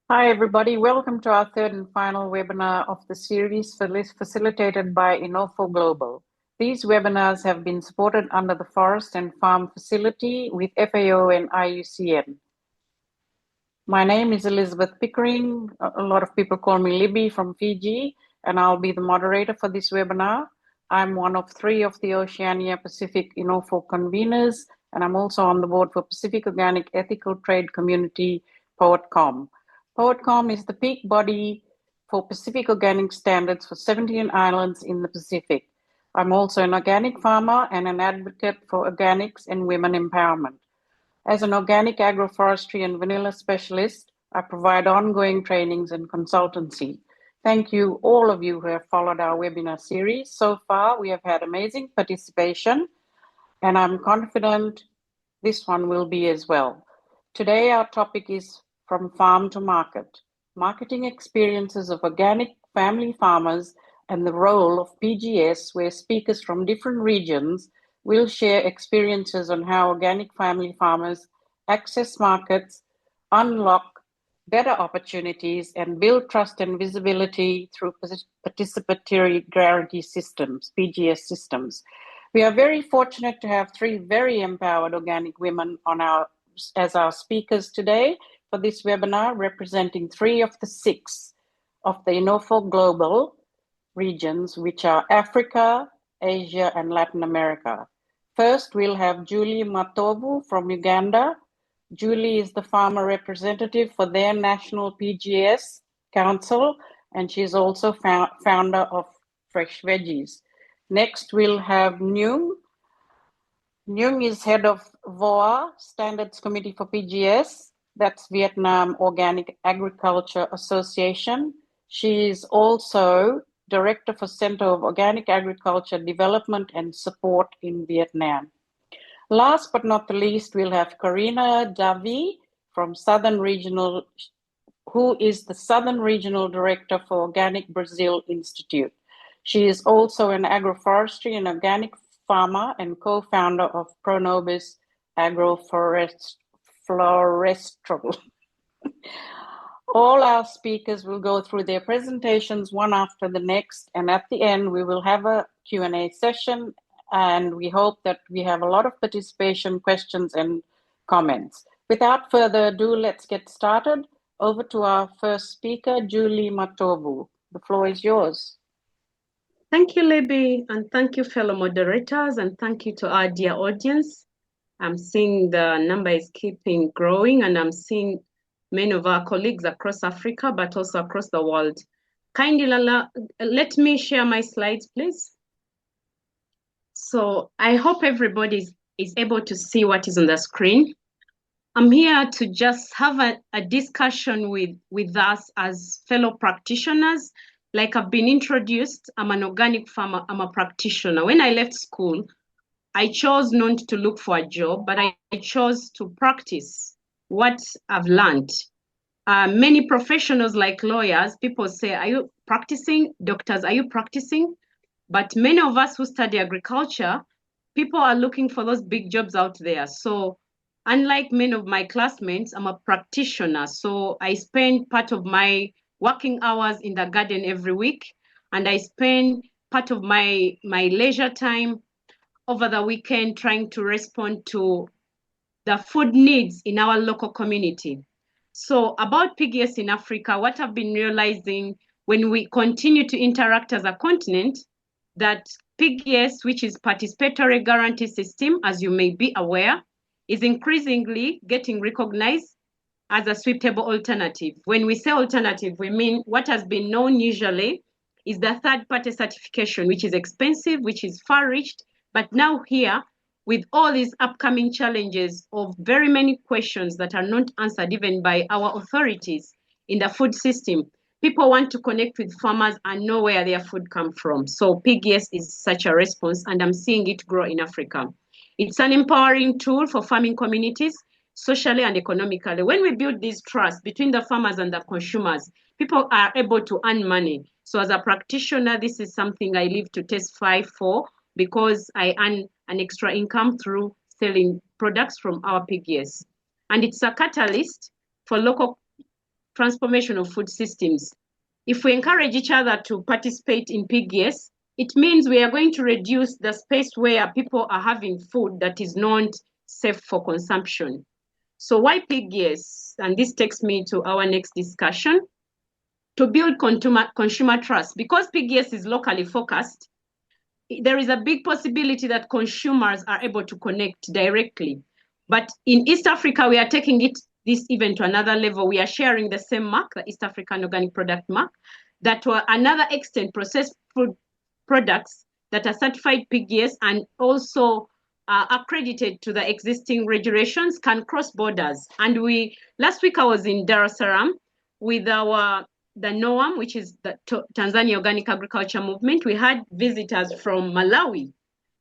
Hi, everybody. Welcome to our third and final webinar of the series facilitated by INOFO Global. These webinars have been supported under the Forest and Farm Facility with FAO and IUCN. My name is Elizabeth Pickering. A lot of people call me Libby from Fiji, and I'll be the moderator for this webinar. I'm one of three of the Oceania Pacific INOFO conveners, and I'm also on the board for Pacific Organic Ethical Trade Community, POETCOM. POETCOM is the peak body for Pacific organic standards for 17 islands in the Pacific. I'm also an organic farmer and an advocate for organics and women empowerment. As an organic agroforestry and vanilla specialist, I provide ongoing trainings and consultancy. Thank you, all of you who have followed our webinar series. So far, we have had amazing participation, and I'm confident this one will be as well. Today, our topic is From Farm to Market, marketing experiences of organic family farmers and the role of PGS, where speakers from different regions will share experiences on how organic family farmers access markets, unlock better opportunities, and build trust and visibility through participatory guarantee systems, PGS systems. We are very fortunate to have three very empowered organic women as our speakers today for this webinar, representing three of the six of the INOFO Global regions, which are Africa, Asia, and Latin America. First, we'll have Julie Matovu from Uganda. Julie is the farmer representative for their national PGS Council, and she's also founder of Fresh Veggies. Next, we'll have Nhung. Nhung is head of VOA, Standards Committee for PGS. That's Vietnam Organic Agriculture Association. She is also Director for Center of Organic Agriculture Development and Support in Vietnam. Last but not the least, we'll have Karina Davi from Southern Regional, who is the Southern Regional Director for Organic Brazil Institute. She is also an agroforestry and organic farmer and co-founder of Pronobis Agroflorestral. All our speakers will go through their presentations one after the next, and at the end we will have a Q&A session, and we hope that we have a lot of participation, questions, and comments. Without further ado, let's get started. Over to our first speaker, Julie Matovu. The floor is yours. Thank you, Libby, and thank you, fellow moderators, and thank you to our dear audience. I'm seeing the number is keeping growing, and I'm seeing many of our colleagues across Africa, but also across the world. Kindly let me share my slides, please. So I hope everybody is able to see what is on the screen. I'm here to just have a discussion with us as fellow practitioners. Like I've been introduced, I'm an organic farmer, I'm a practitioner. When I left school, I chose not to look for a job, but I chose to practice what I've learned. Many professionals like lawyers, people say, are you practicing? Doctors, are you practicing? But many of us who study agriculture, people are looking for those big jobs out there. So unlike many of my classmates, I'm a practitioner. So I spend part of my working hours in the garden every week, and I spend part of my leisure time over the weekend trying to respond to the food needs in our local community. So about PGS in Africa, what I've been realizing when we continue to interact as a continent, that PGS, which is Participatory Guarantee System, as you may be aware, is increasingly getting recognized as a suitable alternative. When we say alternative, we mean what has been known usually is the third-party certification, which is expensive, which is far-reached, but now here, with all these upcoming challenges of very many questions that are not answered even by our authorities in the food system, people want to connect with farmers and know where their food comes from. So PGS is such a response, and I'm seeing it grow in Africa. It's an empowering tool for farming communities, socially and economically. When we build this trust between the farmers and the consumers, people are able to earn money. So as a practitioner, this is something I live to testify for, because I earn an extra income through selling products from our PGS. And it's a catalyst for local transformation of food systems. If we encourage each other to participate in PGS, it means we are going to reduce the space where people are having food that is not safe for consumption. So why PGS? And this takes me to our next discussion. To build consumer trust, because PGS is locally focused, there is a big possibility that consumers are able to connect directly. But in East Africa, we are taking this even to another level. We are sharing the same mark, the East African Organic Product Mark, that to another extent, processed food products that are certified PGS and also accredited to the existing regulations can cross borders. And last week I was in Dar es Salaam with the NOAM, which is the Tanzania Organic Agriculture Movement. We had visitors from Malawi.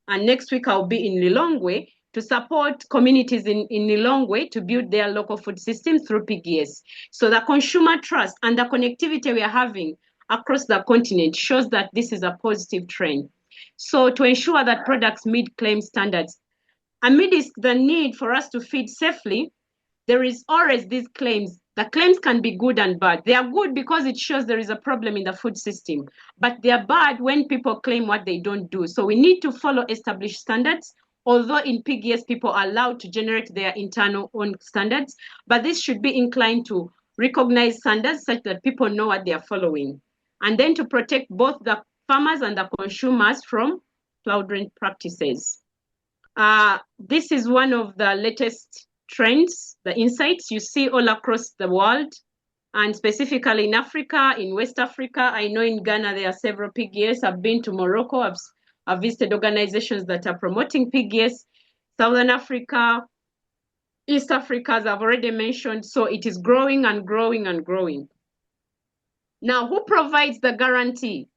And next week I'll be in Lilongwe to support communities in Lilongwe to build their local food systems through PGS. So the consumer trust and the connectivity we are having across the continent shows that this is a positive trend. So to ensure that products meet claim standards, amidst the need for us to feed safely, there is always these claims. The claims can be good and bad. They are good because it shows there is a problem in the food system, but they are bad when people claim what they don't do. So we need to follow established standards, although in PGS people are allowed to generate their internal own standards, but this should be inclined to recognize standards such that people know what they are following. And then to protect both the farmers and the consumers from fraudulent practices. This is one of the latest trends, the insights you see all across the world, and specifically in Africa, in West Africa. I know in Ghana there are several PGS. I've been to Morocco. I've visited organizations that are promoting PGS. Southern Africa, East Africa, as I've already mentioned. So it is growing and growing and growing. Now, who provides the guarantee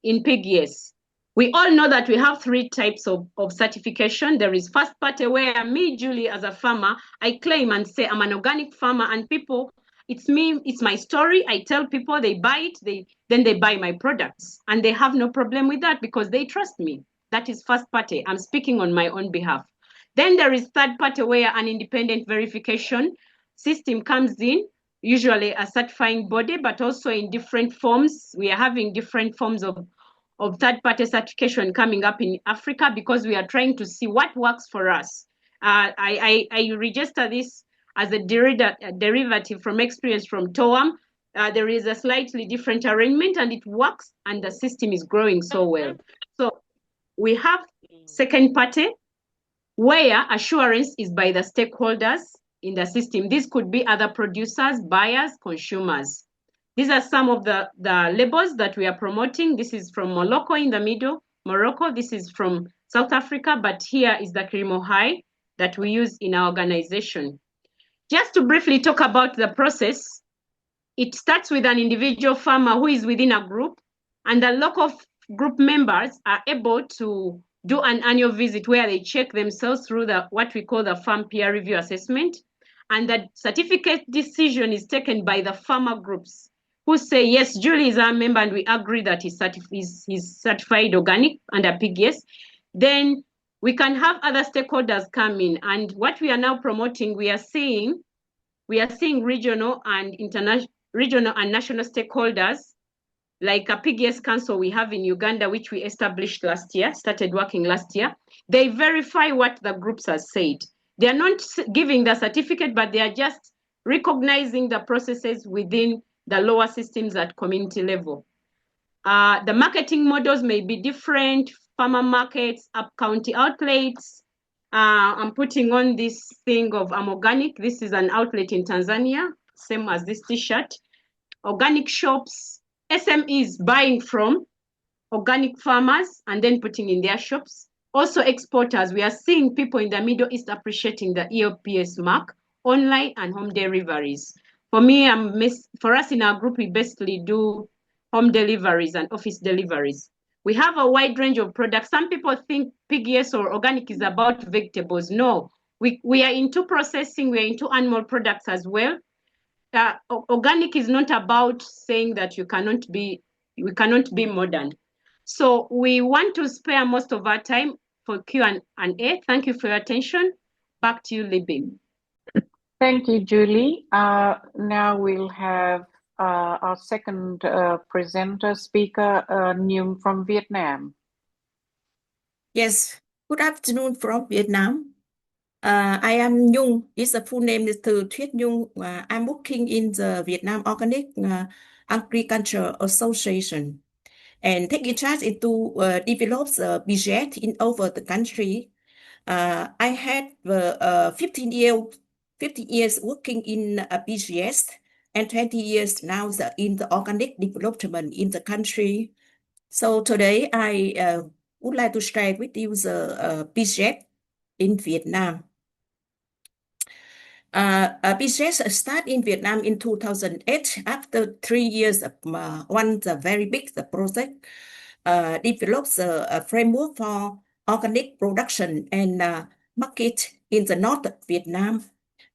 in PGS? We all know that we have three types of certification. There is first party, where me, Julie, as a farmer, I claim and say I'm an organic farmer, and people, it's me, it's my story. I tell people, they buy it, then they buy my products, and they have no problem with that because they trust me. That is first party. I'm speaking on my own behalf. Then there is third party, where an independent verification system comes in, usually a certifying body, but also in different forms. We are having different forms of third-party certification coming up in Africa because we are trying to see what works for us. I register this as a derivative from experience from TOAM. There is a slightly different arrangement and it works, and the system is growing so well. So we have second party, where assurance is by the stakeholders in the system. This could be other producers, buyers, consumers. These are some of the labels that we are promoting. This is from Morocco in the middle, Morocco. This is from South Africa, but here is the Cremo High that we use in our organization. Just to briefly talk about the process, it starts with an individual farmer who is within a group, and the local group members are able to do an annual visit where they check themselves through what we call the farm peer review assessment, and the certificate decision is taken by the farmer groups, who say, yes, Julie is our member and we agree that he's certified organic under PGS. Then we can have other stakeholders come in. And what we are now promoting, we are seeing regional and national stakeholders, like a PGS council we have in Uganda, which we established last year, started working last year. They verify what the groups have said. They are not giving the certificate, but they are just recognizing the processes within the lower systems at community level. The marketing models may be different, farmer markets, up-county outlets. I'm putting on this thing of I'm organic. This is an outlet in Tanzania, same as this t-shirt. Organic shops, SMEs buying from organic farmers and then putting in their shops. Also exporters, we are seeing people in the Middle East appreciating the EOPS mark, online and home deliveries. For me, for us in our group, we basically do home deliveries and office deliveries. We have a wide range of products. Some people think PGS or organic is about vegetables. No, we are into processing, we are into animal products as well. Organic is not about saying that we cannot be modern. So we want to spare most of our time for Q&A. Thank you for your attention. Back to you, Libby. Thank you, Julie. Now we'll have our second presenter speaker, Nhung from Vietnam. Yes, good afternoon from Vietnam. I am Nhung. It's a full name is Từ Thuyết Nhung. I'm working in the Vietnam Organic Agriculture Association and taking charge into develop the budget in over the country. I had 15 years working in BGS and 20 years now in the organic development in the country. So today I would like to share with you the BGS in Vietnam. BGS started in Vietnam in 2008 after 3 years of one the very big the project develops a framework for organic production and market in the north of Vietnam.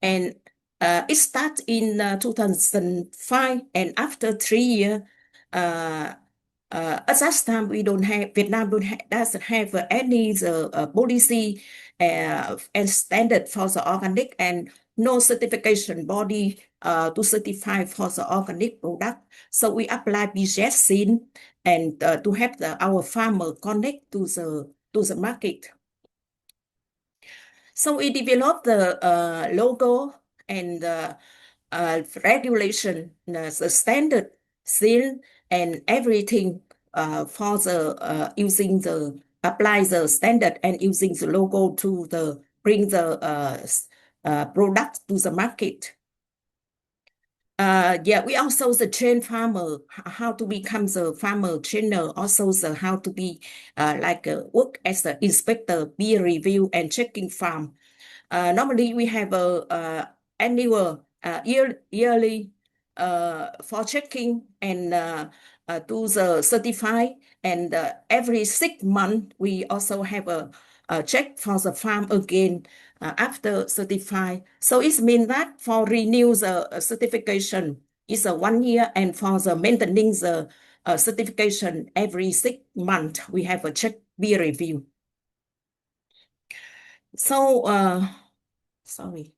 And it started in 2005, and after 3 years, at that time Vietnam doesn't have any policy and standard for the organic and no certification body to certify for the organic product. So we apply BGS SIN and to help our farmer connect to the market. So we developed the logo and regulation, the standard SIN and everything for the using the apply the standard and using the logo to bring the product to the market. Yeah, we also train farmer how to become the farmer trainer, also how to be work as the inspector, peer review and checking farm. Normally we have a annual yearly for checking and do the certify, and every 6 months we also have a check for the farm again after certify. So it means that for renew the certification is a 1 year, and for the maintaining the certification every 6 months we have a check peer review. So sorry.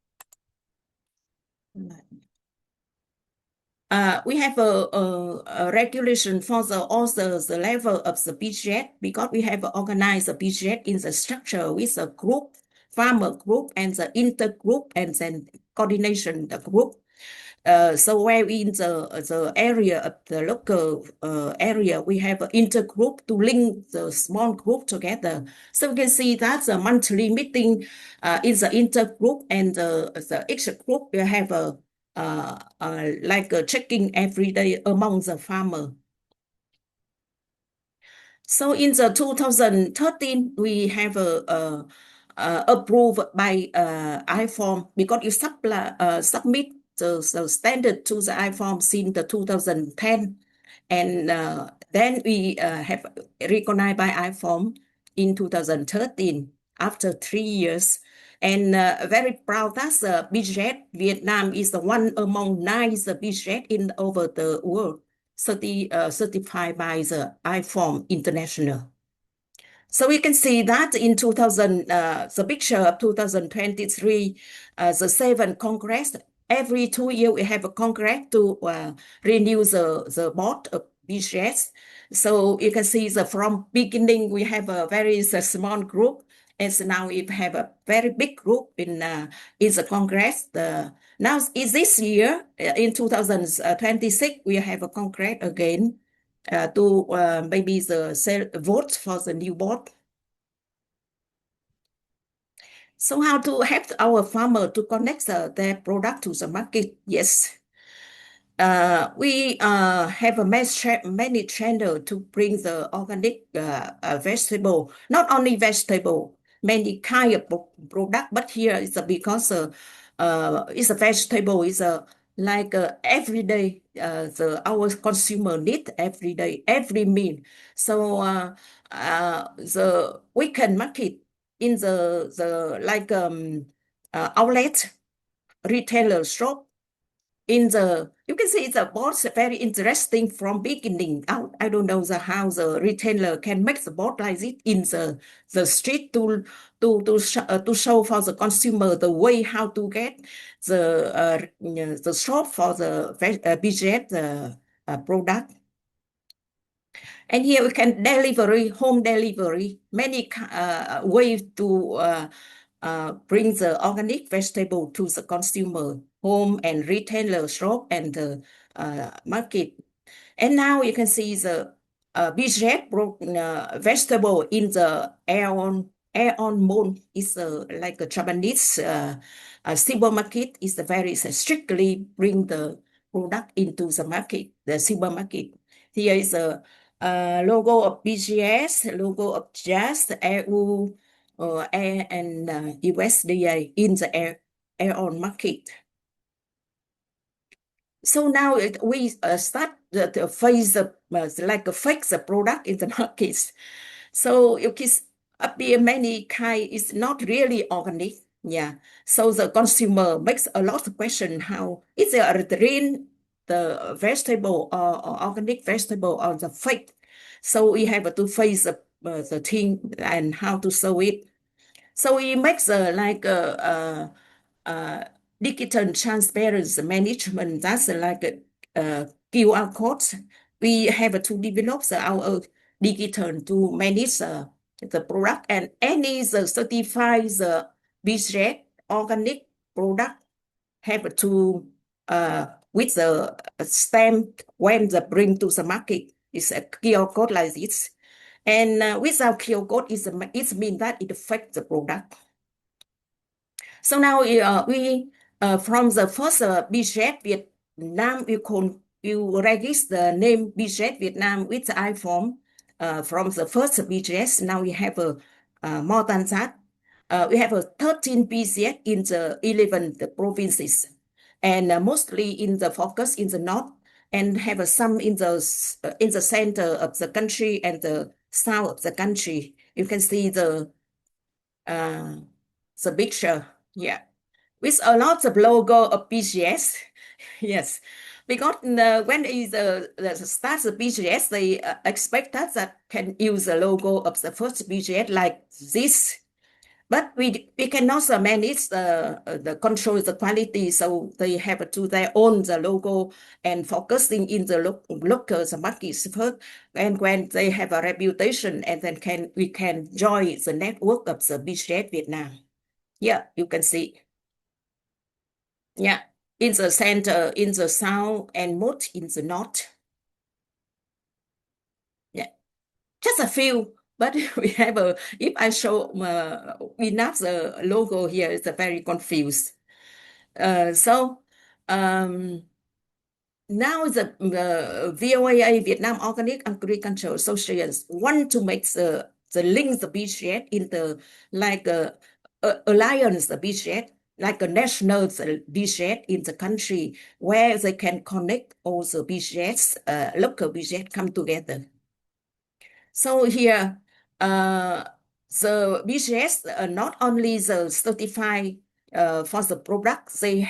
We have a regulation for all the level of the BGS, because we have organized the BGS in the structure with a group, farmer group, and the intergroup, and then coordination the group. So where in the area of the local area, we have an intergroup to link the small group together. So we can see that the monthly meeting in the intergroup and the extra group will have a checking every day among the farmer. So in the 2013, we have approved by IFORM, because you submit the standard to the IFORM since the 2010, and then we have recognized by IFORM in 2013 after 3 years. And very proud that BGS Vietnam is the one among 9 BGS in over the world certified by the IFORM International. So we can see that in the picture of 2023, the 7th Congress, every 2 years we have a Congress to renew the board of BGS. So you can see from beginning we have a very small group, and so now we have a very big group in the Congress. Now is this year in 2026 we have a Congress again to maybe vote for the new board. So how to help our farmer to connect their product to the market? Yes. We have many channels to bring the organic vegetable, not only vegetable, many kind of product, but here it's because it's a vegetable, it's like every day our consumer need every day, every meal. So we can market in the outlet, retailer shop, you can see the boards very interesting from beginning out. I don't know how the retailer can make the board like this in the street to show for the consumer the way how to get the shop for the budget product. And here we can home delivery, many ways to bring the organic vegetable to the consumer home and retailer shop and the market. And now you can see the budget vegetable in the Aeon Mall is like a Japanese supermarket is very strictly bring the product into the market, the supermarket. Here is a logo of BGS, logo of JAS, EU, and USDA in the Aeon market. So now we start to face like fix the product in the markets. So you can appear many kind is not really organic. Yeah. So the consumer makes a lot of question how is there a green the vegetable or organic vegetable or the fake. So we have to face the thing and how to show it. So we make like digital transparency management. That's like a QR code. We have to develop our digital to manage the product and any certified BGS organic product have to with the stamp when the bring to the market is a QR code like this. And without QR code, it means that it affects the product. So now we from the first BGS Vietnam, you register the name BGS Vietnam with the iForm from the first BGS. Now we have more than that. We have 13 BGS in the 11 provinces, and mostly in the focus in the north, and have some in the center of the country and the south of the country. You can see the picture, yeah, with a lot of logo of BGS. Yes, because when is the start the BGS, they expect us that can use the logo of the first BGS like this. But we cannot manage the control the quality, so they have to their own the logo and focusing in the local markets first. And when they have a reputation, and then we can join the network of the BGS Vietnam. Yeah, you can see. Yeah, in the center, in the south, and most in the north. Yeah, just a few. But we have if I show enough the logo here, it's very confused. So now the VOA, Vietnam Organic Agriculture Association, want to make the link the BGS in the like alliance the BGS, like a national BGS in the country where they can connect all the BGS, local BGS come together. So here, the BGS not only the certified for the product, they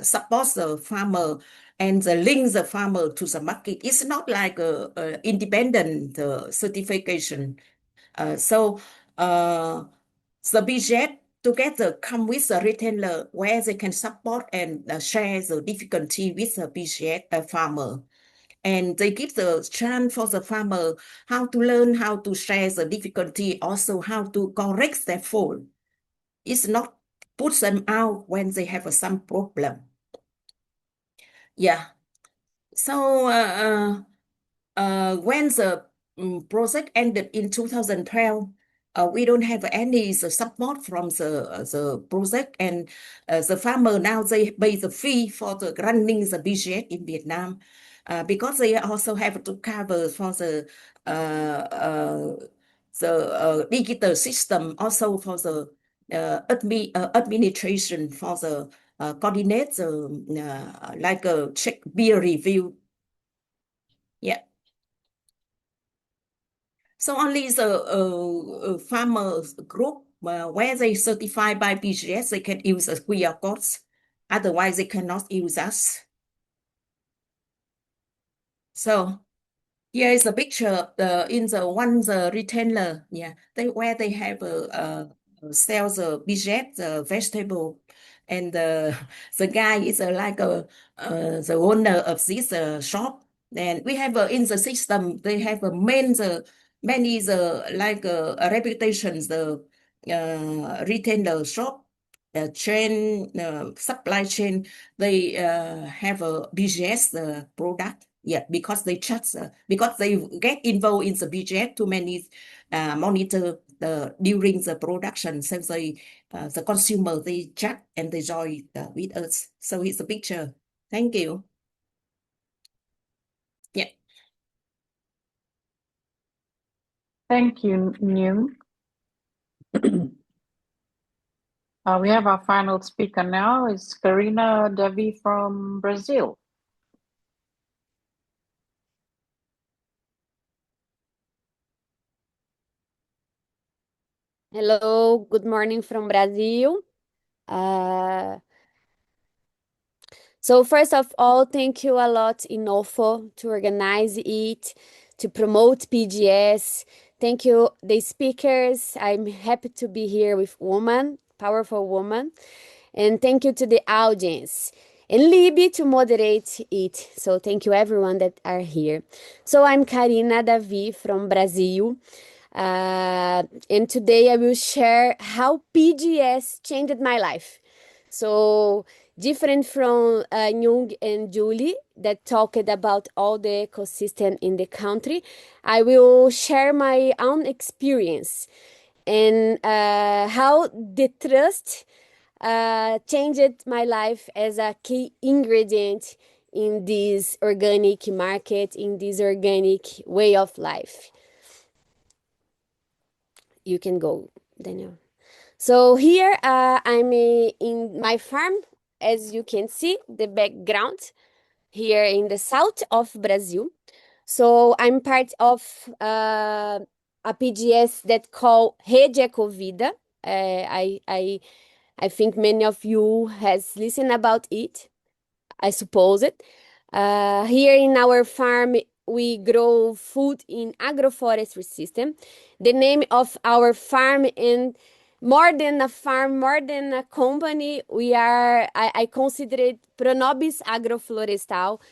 support the farmer and the link the farmer to the market. It's not like a independent certification. So the BGS together come with the retailer where they can support and share the difficulty with the BGS farmer. And they give the chance for the farmer how to learn, how to share the difficulty, also how to correct their fault. It's not put them out when they have some problem. Yeah. So when the project ended in 2012, we don't have any support from the project, and the farmer now they pay the fee for the running the BGS in Vietnam. Because they also have to cover for the digital system, also for the administration, for the coordinate like a check peer review. Yeah. So only the farmers group where they certified by BGS, they can use the QR codes. Otherwise, they cannot use us. So here is a picture in the one the retailer, where they have sells the budget the vegetable, and the guy is like the owner of this shop. And we have in the system they have many the like reputations the retailer shop chain supply chain. They have a BGS product. Yeah, because they trust, because they get involved in the budget to many monitor during the production. So they, the consumer, they chat and they join with us. So it's a picture. Thank you. Yeah. Thank you, Nguyen. We have our final speaker now. Is Karina Devi from Brazil. Hello, good morning from Brazil. So first of all, thank you a lot, INOFO, to organize it, to promote PGS. Thank you, the speakers. I'm happy to be here with women, powerful women. And thank you to the audience. And Libby to moderate it. So thank you everyone that are here. So I'm Karina Davi from Brazil. And today I will share how PGS changed my life. So different from Jung and Julie that talked about all the ecosystem in the country, I will share my own experience and how the trust changed my life as a key ingredient in this organic market, in this organic way of life. You can go, Daniel. So here I'm in my farm, as you can see, the background here in the south of Brazil. So I'm part of a PGS that called Rede Ecovida. I think many of you has listened about it, I suppose it. Here in our farm, we grow food in agroforestry system. The name of our farm, and more than a farm, more than a company, I consider it Pronobis Agroflorestal,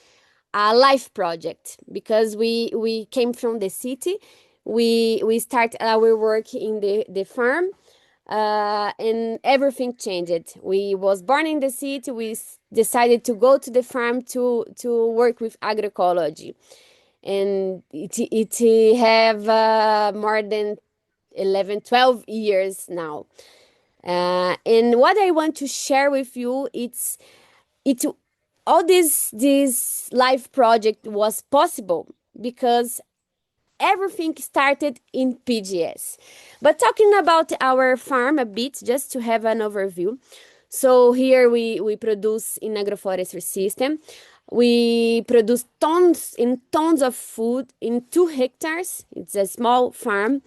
a life project, because we came from the city. We start our work in the farm, and everything changed. We was born in the city. We decided to go to the farm to work with agroecology, and it have more than 11, 12 years now. And what I want to share with you, it all this life project was possible because everything started in PGS. But talking about our farm a bit, just to have an overview. So here we produce in agroforestry system. We produce tons and tons of food in 2 hectares. It's a small farm.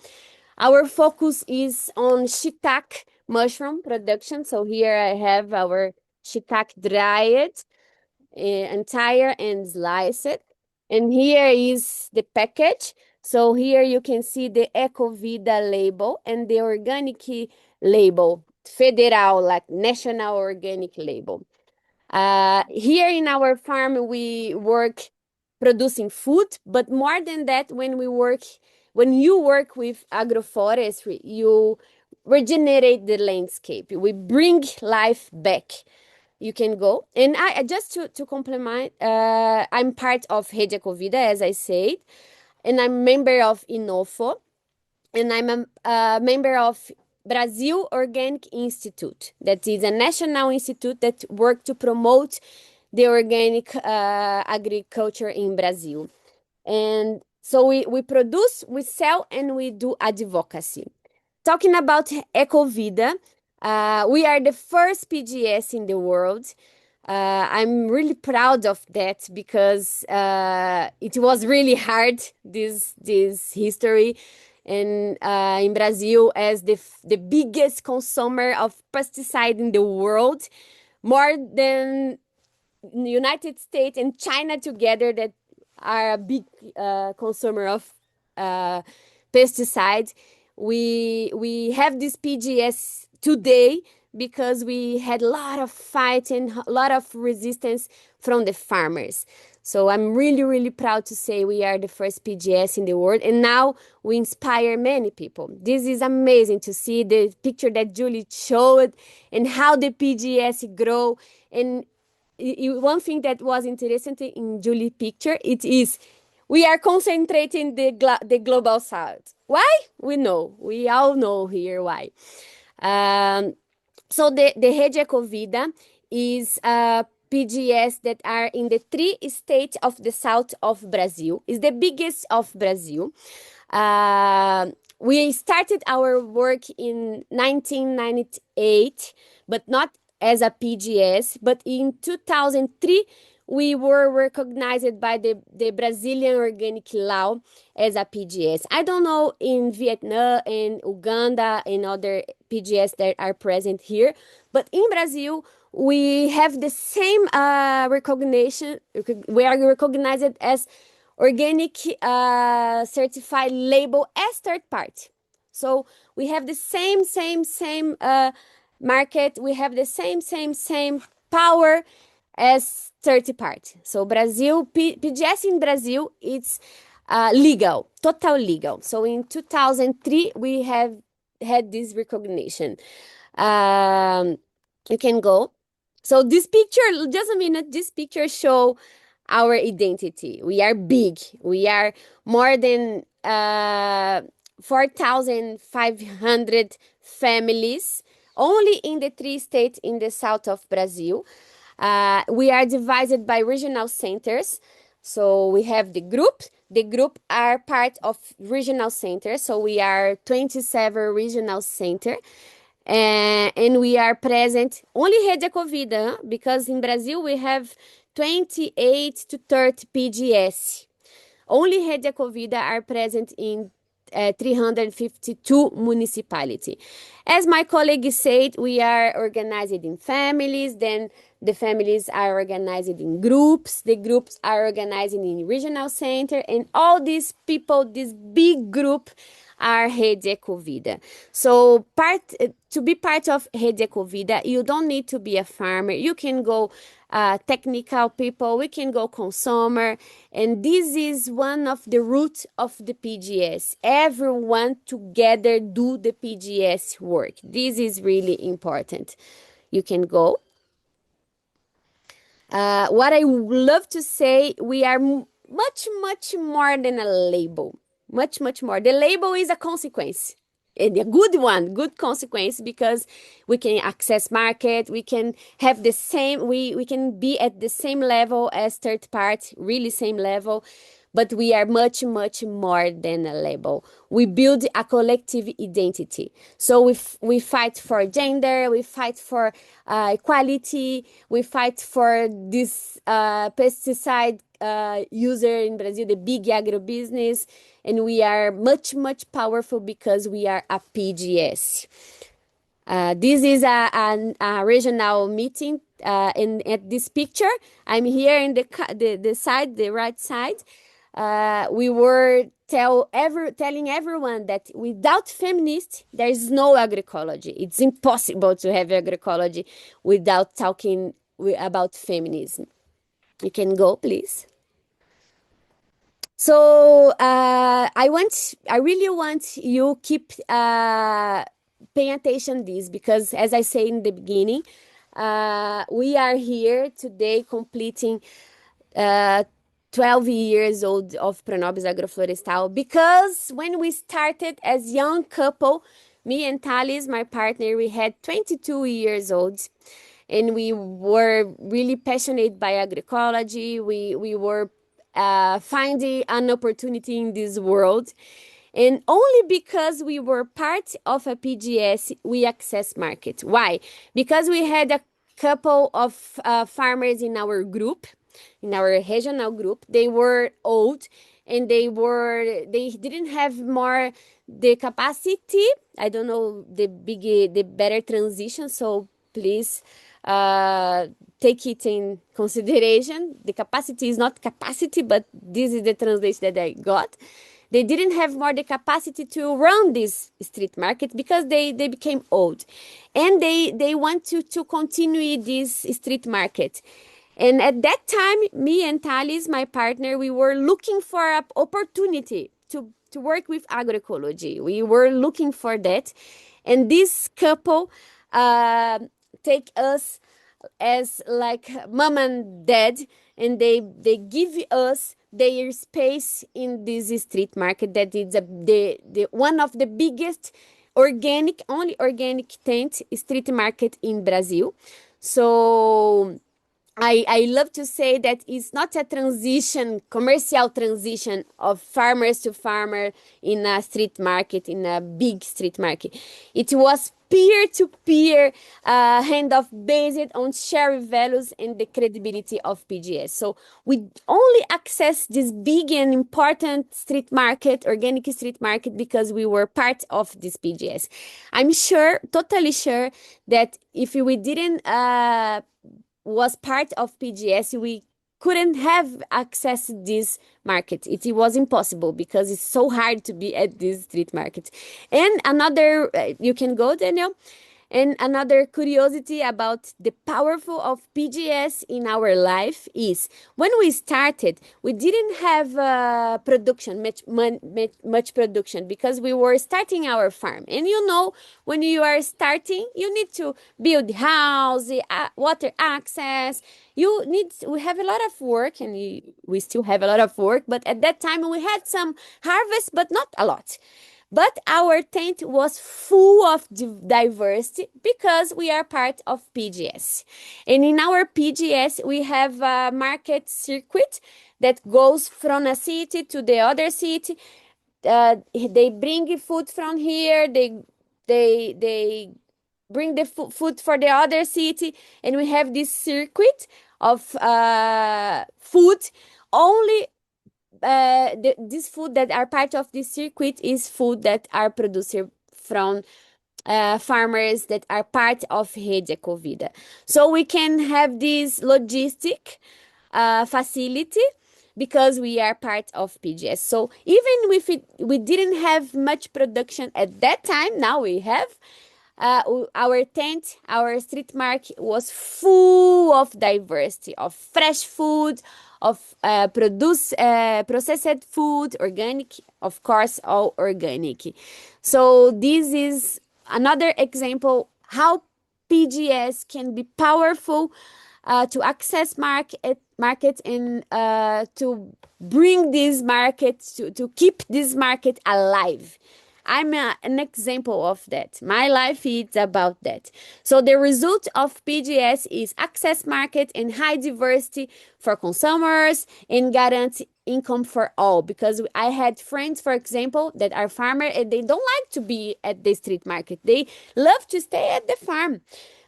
Our focus is on shiitake mushroom production. So here I have our shiitake dried, entire and slice it. And here is the package. So here you can see the Ecovida label and the organic label, federal, like national organic label. Here in our farm, we work producing food, but more than that, when you work with agroforestry, you regenerate the landscape. We bring life back. You can go. And I just to complement, I'm part of Rede Ecovida, as I said, and I'm member of INOFO, and I'm a member of Brazil Organic Institute. That is a national institute that works to promote the organic agriculture in Brazil. And so we produce, we sell, and we do advocacy. Talking about Ecovida, we are the first PGS in the world. I'm really proud of that because it was really hard, this history. And in Brazil, as the biggest consumer of pesticide in the world, more than United States and China together, that are a big consumer of pesticides. We have this PGS today because we had a lot of fight and a lot of resistance from the farmers. So I'm really, really proud to say we are the first PGS in the world, and now we inspire many people. This is amazing to see the picture that Julie showed and how the PGS grow. And one thing that was interesting in Julie's picture, it is we are concentrating the global south. Why? We know. We all know here why. So the Rede Ecovida is PGS that are in the 3 states of the south of Brazil. It's the biggest of Brazil. We started our work in 1998, but not as a PGS. But in 2003, we were recognized by the Brazilian Organic Law as a PGS. I don't know in Vietnam and Uganda and other PGS that are present here, but in Brazil, we have the same recognition. We are recognized as organic certified label as third party. So we have the same market. We have the same power as third party. So Brazil, PGS in Brazil, it's legal, total legal. So in 2003, we have had this recognition. You can go. So this picture, just a minute, this picture show our identity. We are big. We are more than 4,500 families only in the 3 states in the south of Brazil. We are divided by regional centers. So we have the group. The group are part of regional centers. So we are 27 regional centers. And we are present only Rede Ecovida, because in Brazil we have 28 to 30 PGS. Only Rede Ecovida are present in 352 municipalities. As my colleague said, we are organized in families, then the families are organized in groups, the groups are organized in regional center, and all these people, this big group, are Rede Ecovida. So to be part of Rede Ecovida, you don't need to be a farmer. You can go technical people, we can go consumer, and this is one of the roots of the PGS. Everyone together do the PGS work. This is really important. You can go. What I love to say, we are much more than a label. Much more. The label is a consequence. And a good one, good consequence, because we can access market, we can have the same, we can be at the same level as third party, really same level, but we are much more than a label. We build a collective identity. So we fight for gender, we fight for equality, we fight for this pesticide user in Brazil, the big agribusiness, and we are much powerful because we are a PGS. This is a regional meeting, and at this picture, I'm here in the right side. We were telling everyone that without feminists, there is no agroecology. It's impossible to have agroecology without talking about feminism. You can go, please. So I really want you keep paying attention to this, because as I say in the beginning, we are here today completing 12 years old of Pronobis Agroflorestal, because when we started as young couple, me and Thales, my partner, we had 22 years old, and we were really passionate by agroecology. We were finding an opportunity in this world. And only because we were part of a PGS, we access market. Why? Because we had a couple of farmers in our group, in our regional group. They were old and they didn't have more the capacity. I don't know the better transition, so please take it in consideration. The capacity is not capacity, but this is the translation that I got. They didn't have more the capacity to run this street market because they became old, and they want to continue this street market. And at that time, me and Thalis, my partner, we were looking for an opportunity to work with agroecology. We were looking for that. And this couple take us as like mom and dad, and they give us their space in this street market that is the one of the biggest only organic tent street market in Brazil. So I love to say that it's not a transition, commercial transition of farmers to farmer in a street market, in a big street market. It was peer-to-peer handoff based on shared values and the credibility of PGS. So we only access this big and important street market, organic street market, because we were part of this PGS. I'm sure, totally sure, that if we didn't was part of PGS, we couldn't have access to this market. It was impossible because it's so hard to be at this street market. And another, you can go, Daniel. And another curiosity about the powerful of PGS in our life is when we started, we didn't have production, much production, because we were starting our farm. And you know, when you are starting, you need to build house, water access. We have a lot of work, and we still have a lot of work. But at that time, we had some harvest, but not a lot. But our tent was full of diversity because we are part of PGS. And in our PGS, we have a market circuit that goes from a city to the other city. They bring food from here. They bring the food for the other city. And we have this circuit of food. Only this food that are part of this circuit is food that are produced from farmers that are part of Rede Ecovida. So we can have this logistic facility because we are part of PGS. So even if we didn't have much production at that time, now we have. Our tent, our street market was full of diversity of fresh food, of processed food, organic, of course, all organic. So this is another example how PGS can be powerful to access markets and to bring this market, to keep this market alive. I'm an example of that. My life is about that. So the result of PGS is access market and high diversity for consumers and guarantee income for all. Because I had friends, for example, that are farmers and they don't like to be at the street market. They love to stay at the farm.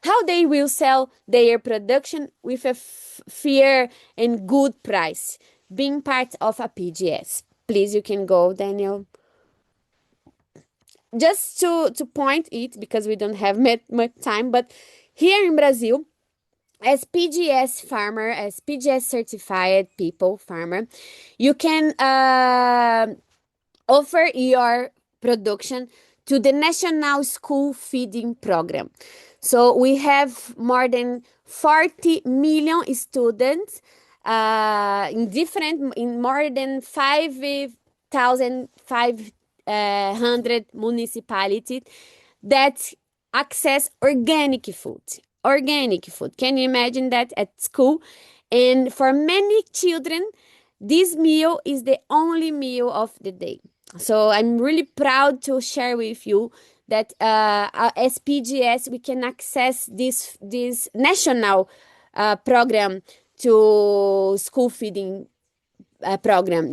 How they will sell their production with a fair and good price, being part of a PGS. Please, you can go, Daniel. Just to point it, because we don't have much time, but here in Brazil, as PGS farmer, as PGS certified farmer, you can offer your production to the National School Feeding Program. So we have more than 40 million students in more than 5,500 municipalities that access organic food. Organic food. Can you imagine that at school? And for many children, this meal is the only meal of the day. So I'm really proud to share with you that as PGS, we can access this national program to school feeding program,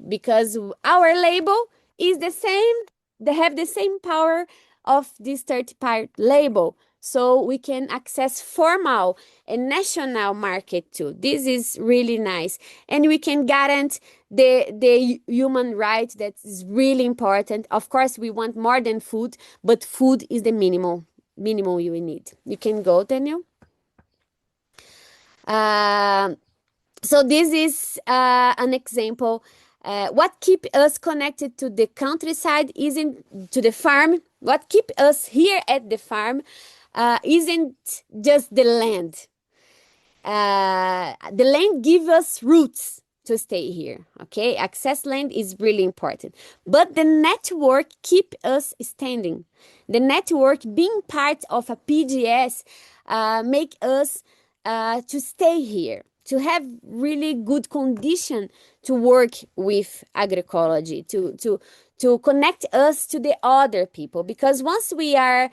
because our label is the same. They have the same power of this third-party label. So we can access formal and national market too. This is really nice. And we can guarantee the human right that is really important. Of course, we want more than food, but food is the minimum you need. You can go, Daniel. So this is an example. What keep us connected to the countryside isn't to the farm. What keep us here at the farm isn't just the land. The land gives us roots to stay here. Okay, access land is really important, but the network keep us standing. The network, being part of a PGS, make us to stay here, to have really good condition to work with agroecology, to connect us to the other people. Because once we are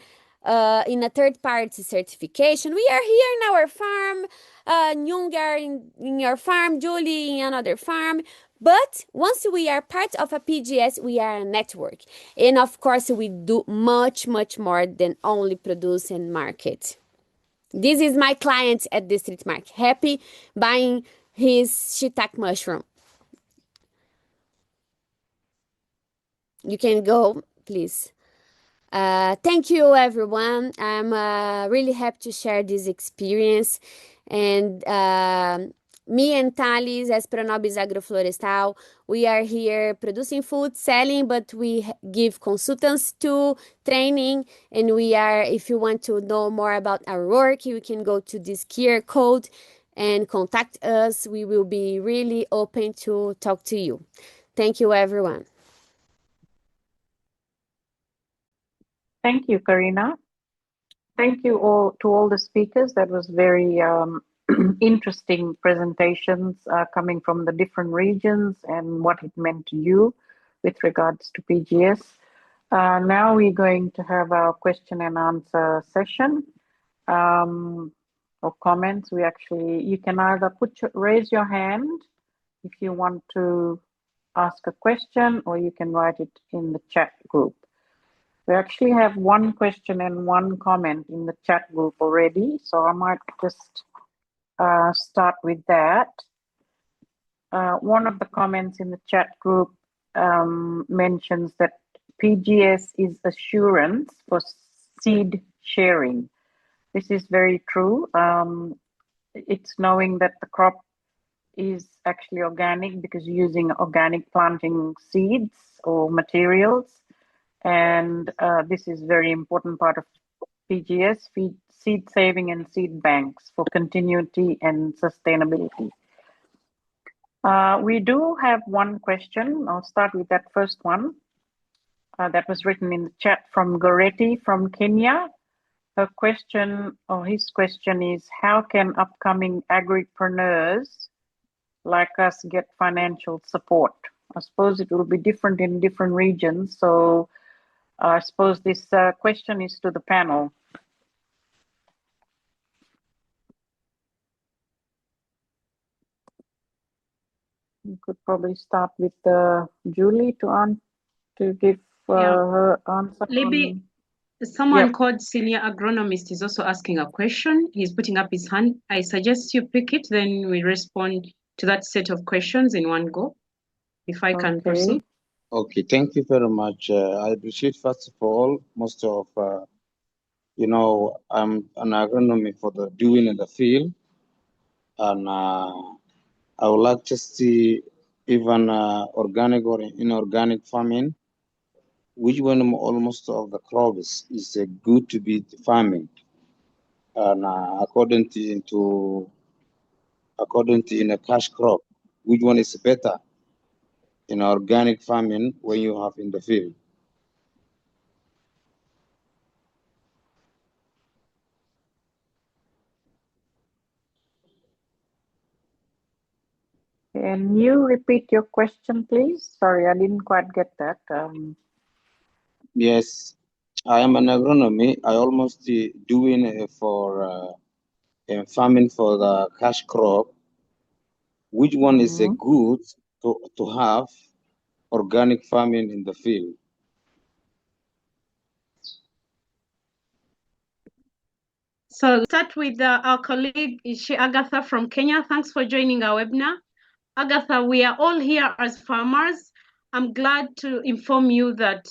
in a third-party certification, we are here in our farm, Nyungar in your farm, Julie in another farm. But once we are part of a PGS, we are a network. And of course, we do much, much more than only produce and market. This is my client at District Market, happy buying his shiitake mushroom. You can go, please. Thank you, everyone. I'm really happy to share this experience. And me and Thales, as Pronobis Agroflorestal, we are here producing food, selling, but we give consultants to training. And we are, if you want to know more about our work, you can go to this QR code and contact us. We will be really open to talk to you. Thank you, everyone. Thank you, Karina. Thank you all to all the speakers. That was very interesting presentations coming from the different regions and what it meant to you with regards to PGS. Now we're going to have our question and answer session or comments. You can either raise your hand if you want to ask a question, or you can write it in the chat group. We actually have one question and one comment in the chat group already, so I might just start with that. One of the comments in the chat group mentions that PGS is assurance for seed sharing. This is very true. It's knowing that the crop is actually organic because you're using organic planting seeds or materials. And this is very important part of PGS, seed saving and seed banks for continuity and sustainability. We do have one question. I'll start with that first one that was written in the chat from Goretti from Kenya. Her question, or his question is, how can upcoming agripreneurs like us get financial support? I suppose it will be different in different regions, so I suppose this question is to the panel. You could probably start with Julie to give her answer. Libby, someone called Senior Agronomist is also asking a question. He's putting up his hand. I suggest you pick it, then we respond to that set of questions in one go, if I can proceed. Okay, thank you very much. I appreciate, first of all, most of, I'm an agronomist for the doing in the field. And I would like to see even organic or inorganic farming, which one almost of the crops is good to be farming. And according to in a cash crop, which one is better in organic farming when you have in the field? Can you repeat your question, please? Sorry, I didn't quite get that. Yes, I am an agronomy. I almost doing for farming for the cash crop. Which one is a good to have organic farming in the field? So start with our colleague, Agatha from Kenya. Thanks for joining our webinar. Agatha, we are all here as farmers. I'm glad to inform you that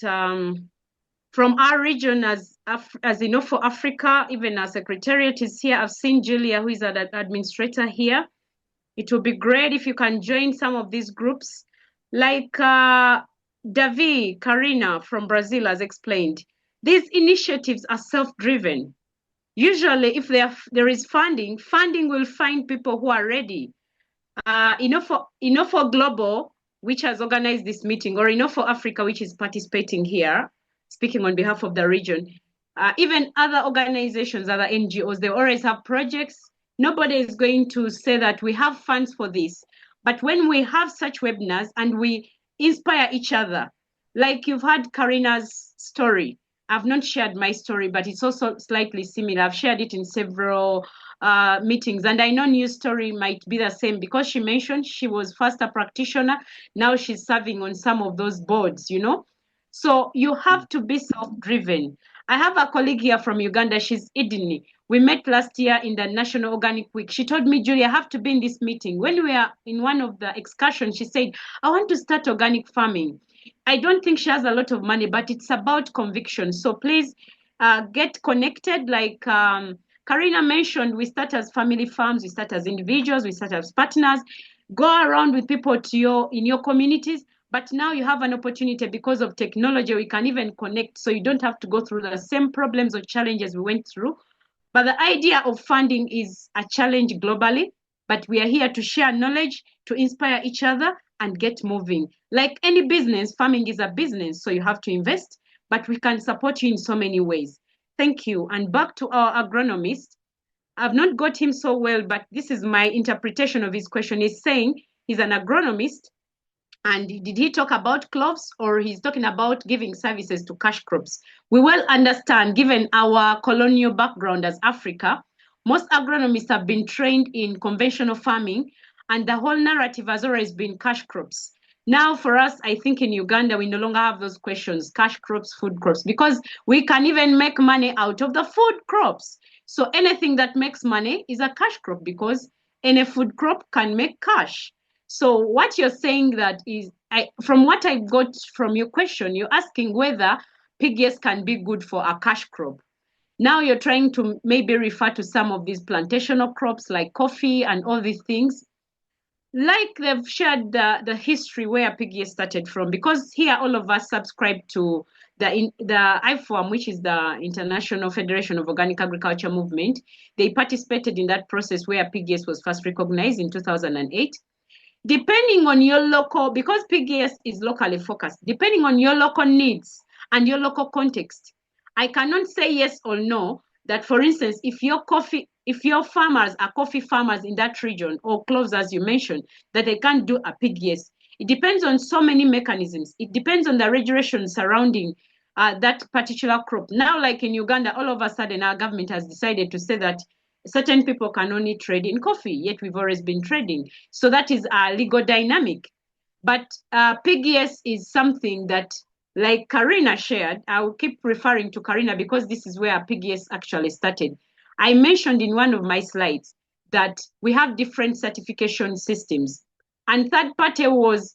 from our region, as as INOFO Africa, even our secretariat is here. I've seen Julia, who is an administrator here. It will be great if you can join some of these groups. Like Davi, Karina from Brazil has explained, these initiatives are self-driven. Usually, if there is funding will find people who are ready. INOFO Global, which has organized this meeting, or INOFO Africa, which is participating here, speaking on behalf of the region, even other organizations, other NGOs, they always have projects. Nobody is going to say that we have funds for this. But when we have such webinars and we inspire each other, like you've heard Karina's story, I've not shared my story, but it's also slightly similar. I've shared it in several meetings, and I know News Story might be the same because she mentioned she was first a practitioner, now she's serving on some of those boards, you know. So you have to be self-driven. I have a colleague here from Uganda, she's Idini. We met last year in the National Organic Week. She told me, Julia, I have to be in this meeting. When we are in one of the excursions, she said, I want to start organic farming. I don't think she has a lot of money, but it's about conviction. So please get connected. Like Karina mentioned, we start as family farms, we start as individuals, we start as partners. Go around with people in your communities. But now you have an opportunity because of technology, we can even connect. So you don't have to go through the same problems or challenges we went through. But the idea of funding is a challenge globally, but we are here to share knowledge, to inspire each other and get moving. Like any business, farming is a business, so you have to invest, but we can support you in so many ways. Thank you. And back to our agronomist. I've not got him so well, but this is my interpretation of his question. He's saying he's an agronomist. And did he talk about cloves, or he's talking about giving services to cash crops? We well understand, given our colonial background as Africa, most agronomists have been trained in conventional farming, and the whole narrative has always been cash crops. Now for us, I think in Uganda, we no longer have those questions, cash crops, food crops, because we can even make money out of the food crops. So anything that makes money is a cash crop because any food crop can make cash. So what you're saying that is, from what I got from your question, you're asking whether PGS can be good for a cash crop. Now you're trying to maybe refer to some of these plantational crops like coffee and all these things. Like they've shared the history where PGS started from, because here all of us subscribe to the IFOAM, which is the International Federation of Organic Agriculture Movement. They participated in that process where PGS was first recognized in 2008. Depending on your local, because PGS is locally focused, depending on your local needs and your local context, I cannot say yes or no that, for instance, if your farmers are coffee farmers in that region, or cloves, as you mentioned, that they can't do a PGS. It depends on so many mechanisms. It depends on the regulation surrounding that particular crop. Now, like in Uganda, all of a sudden our government has decided to say that certain people can only trade in coffee, yet we've always been trading. So that is a legal dynamic. But PGS is something that, like Karina shared, I will keep referring to Karina because this is where PGS actually started. I mentioned in one of my slides that we have different certification systems. And third party was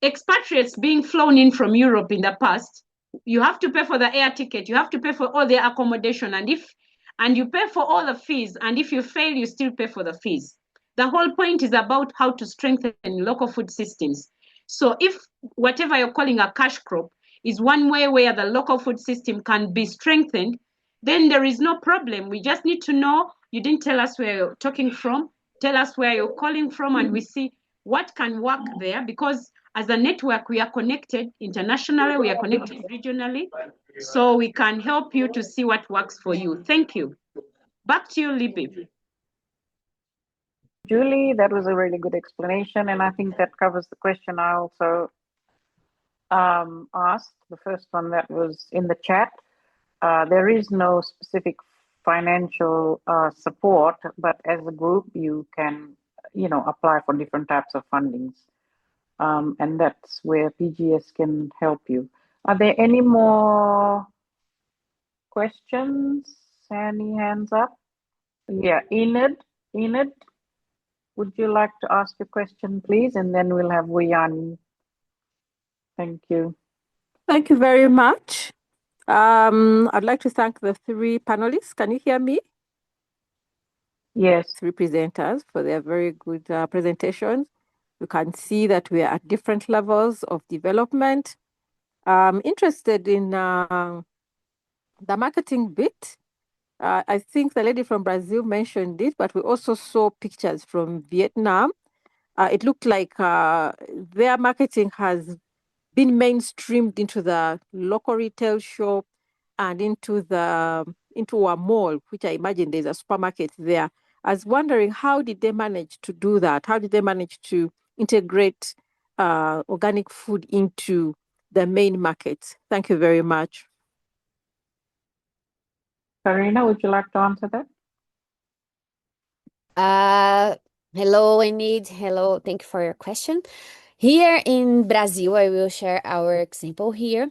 expatriates being flown in from Europe in the past. You have to pay for the air ticket, you have to pay for all the accommodation, and you pay for all the fees, and if you fail, you still pay for the fees. The whole point is about how to strengthen local food systems. So if whatever you're calling a cash crop is one way where the local food system can be strengthened, then there is no problem. We just need to know, you didn't tell us where you're talking from, tell us where you're calling from, and we see what can work there, because as a network, we are connected internationally, we are connected regionally, so we can help you to see what works for you. Thank you. Back to you, Libby. Julie, that was a really good explanation, and I think that covers the question I also asked, the first one that was in the chat. There is no specific financial support, but as a group, you can, apply for different types of fundings. And that's where PGS can help you. Are there any more questions? Any hands up? Yeah, Enid, would you like to ask a question, please? And then we'll have Wiyani. Thank you. Thank you very much. I'd like to thank the three panelists. Can you hear me? Yes. Three presenters for their very good presentations. You can see that we are at different levels of development. I'm interested in the marketing bit. I think the lady from Brazil mentioned it, but we also saw pictures from Vietnam. It looked like their marketing has been mainstreamed into the local retail shop and into a mall, which I imagine there's a supermarket there. I was wondering, how did they manage to do that? How did they manage to integrate organic food into the main market? Thank you very much. Karina, would you like to answer that? Hello, Enid. Hello, thank you for your question. Here in Brazil, I will share our example here.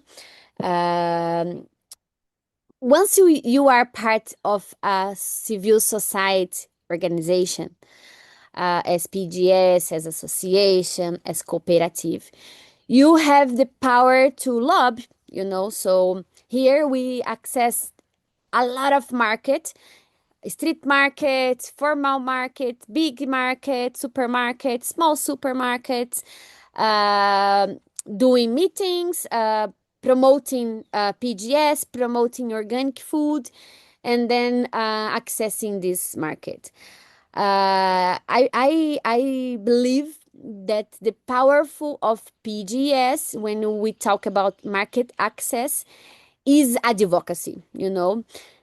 Once you are part of a civil society organization, as PGS, as association, as cooperative, you have the power to lobby, So here we access a lot of market, street markets, formal market, big market, supermarkets, small supermarkets, doing meetings, promoting PGS, promoting organic food, and then accessing this market. I believe that the powerful of PGS when we talk about market access is advocacy,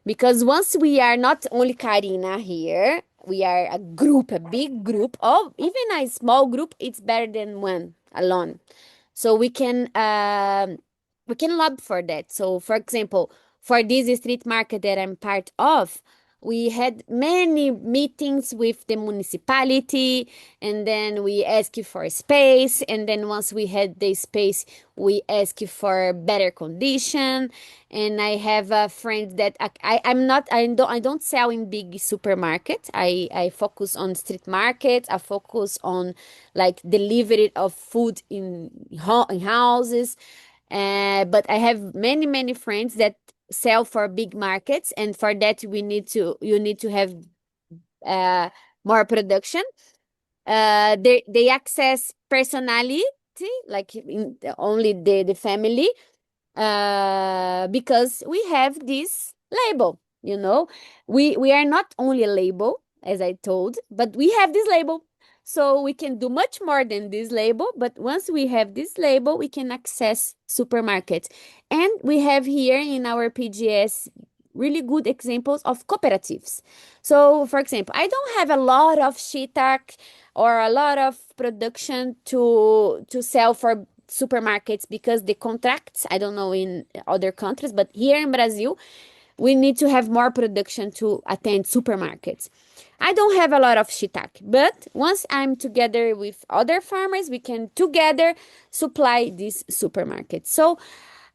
because once we are not only Karina here, we are a group, a big group, or even a small group, it's better than one alone. So we can lobby for that. So for example, for this street market that I'm part of, we had many meetings with the municipality, and then we asked for space, and then once we had the space, we asked for better condition. And I have a friend that I don't sell in big supermarket. I focus on street market. I focus on like delivery of food in houses. But I have many friends that sell for big markets, and for that you need to have more production. They access personality, like only the family, because we have this label. We are not only a label, as I told, but we have this label. So we can do much more than this label, but once we have this label, we can access supermarkets. And we have here in our PGS really good examples of cooperatives. So, for example, I don't have a lot of shiitake or a lot of production to sell for supermarkets because the contracts, I don't know in other countries, but here in Brazil, we need to have more production to attend supermarkets. I don't have a lot of shiitake, but once I'm together with other farmers, we can together supply these supermarkets. So,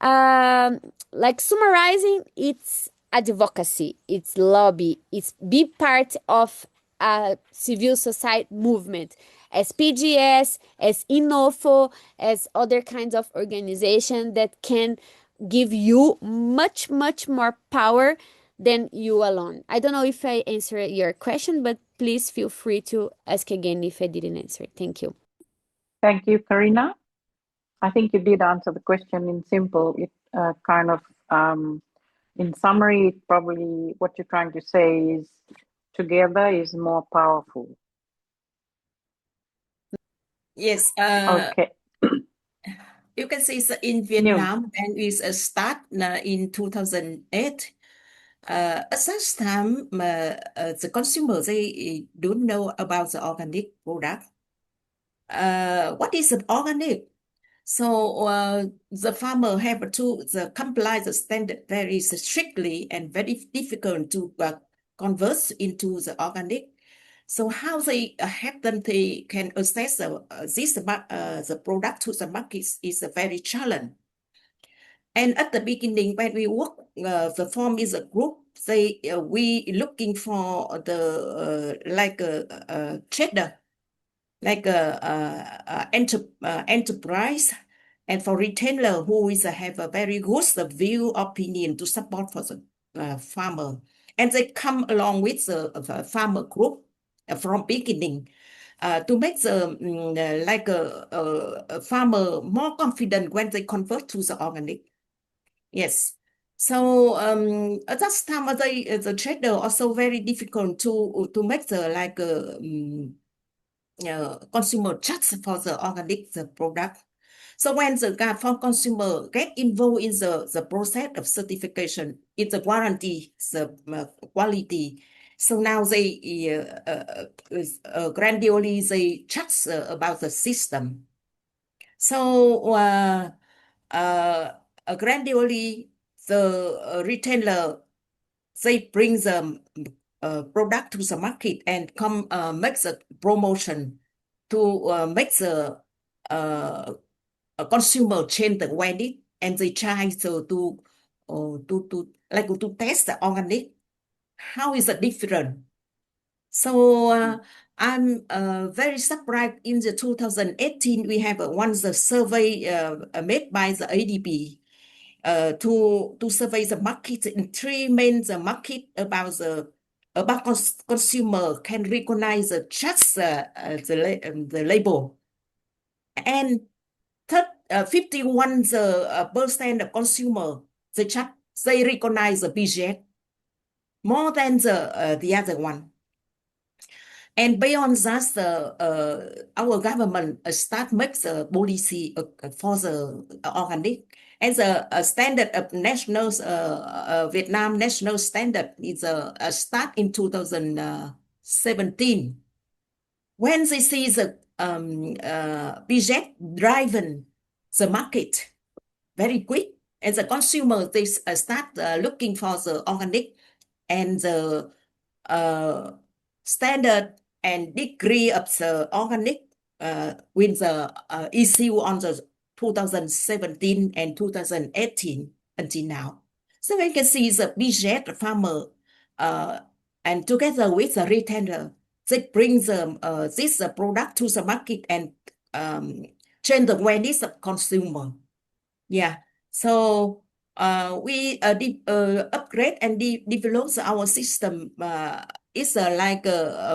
like summarizing, it's advocacy, it's lobby, it's be part of a civil society movement, as PGS, as INOFO, as other kinds of organization that can give you much more power than you alone. I don't know if I answered your question, but please feel free to ask again if I didn't answer it. Thank you. Thank you, Karina. I think you did answer the question in simple. It kind of, in summary, probably what you're trying to say is together is more powerful. Yes. Okay. You can see in Vietnam, and we start in 2008. At that time, the consumers, they don't know about the organic product. What is an organic? So the farmer have to comply the standard very strictly and very difficult to convert into the organic. So how they help them they can access the product to the market is a very challenge. And at the beginning, when we work, the form is a group. We looking for the like a trader, like a enterprise And for retailer who is have a very good view opinion to support for the farmer, and they come along with the farmer group from beginning to make the like a farmer more confident when they convert to the organic. Yes. So at that time, the trader also very difficult to make the like consumer trust for the organic the product. So when the for consumer get involved in the process of certification, it's a guarantee the quality. So now they gradually they trust about the system. So gradually the retailer they bring the product to the market and come make the promotion to make the consumer change the awareness, and they try to like to test the organic. How is it different? So I'm very surprised. In the 2018, we have the survey made by the ADB to survey the market in three main the market about consumer can recognize the trust the label, and 51% of consumer they recognize the BGS more than the other one. And beyond that, our government start make the policy for the organic. And the standard of national Vietnam national standard is start in 2017. When they see the budget driving the market very quick, and the consumer they start looking for the organic, and the standard and degree of the organic with the issue on the 2017 and 2018 until now. So we can see the budget farmer and together with the retailer, they bring this product to the market and change the awareness of consumer. Yeah. So we upgrade and develop our system. It's like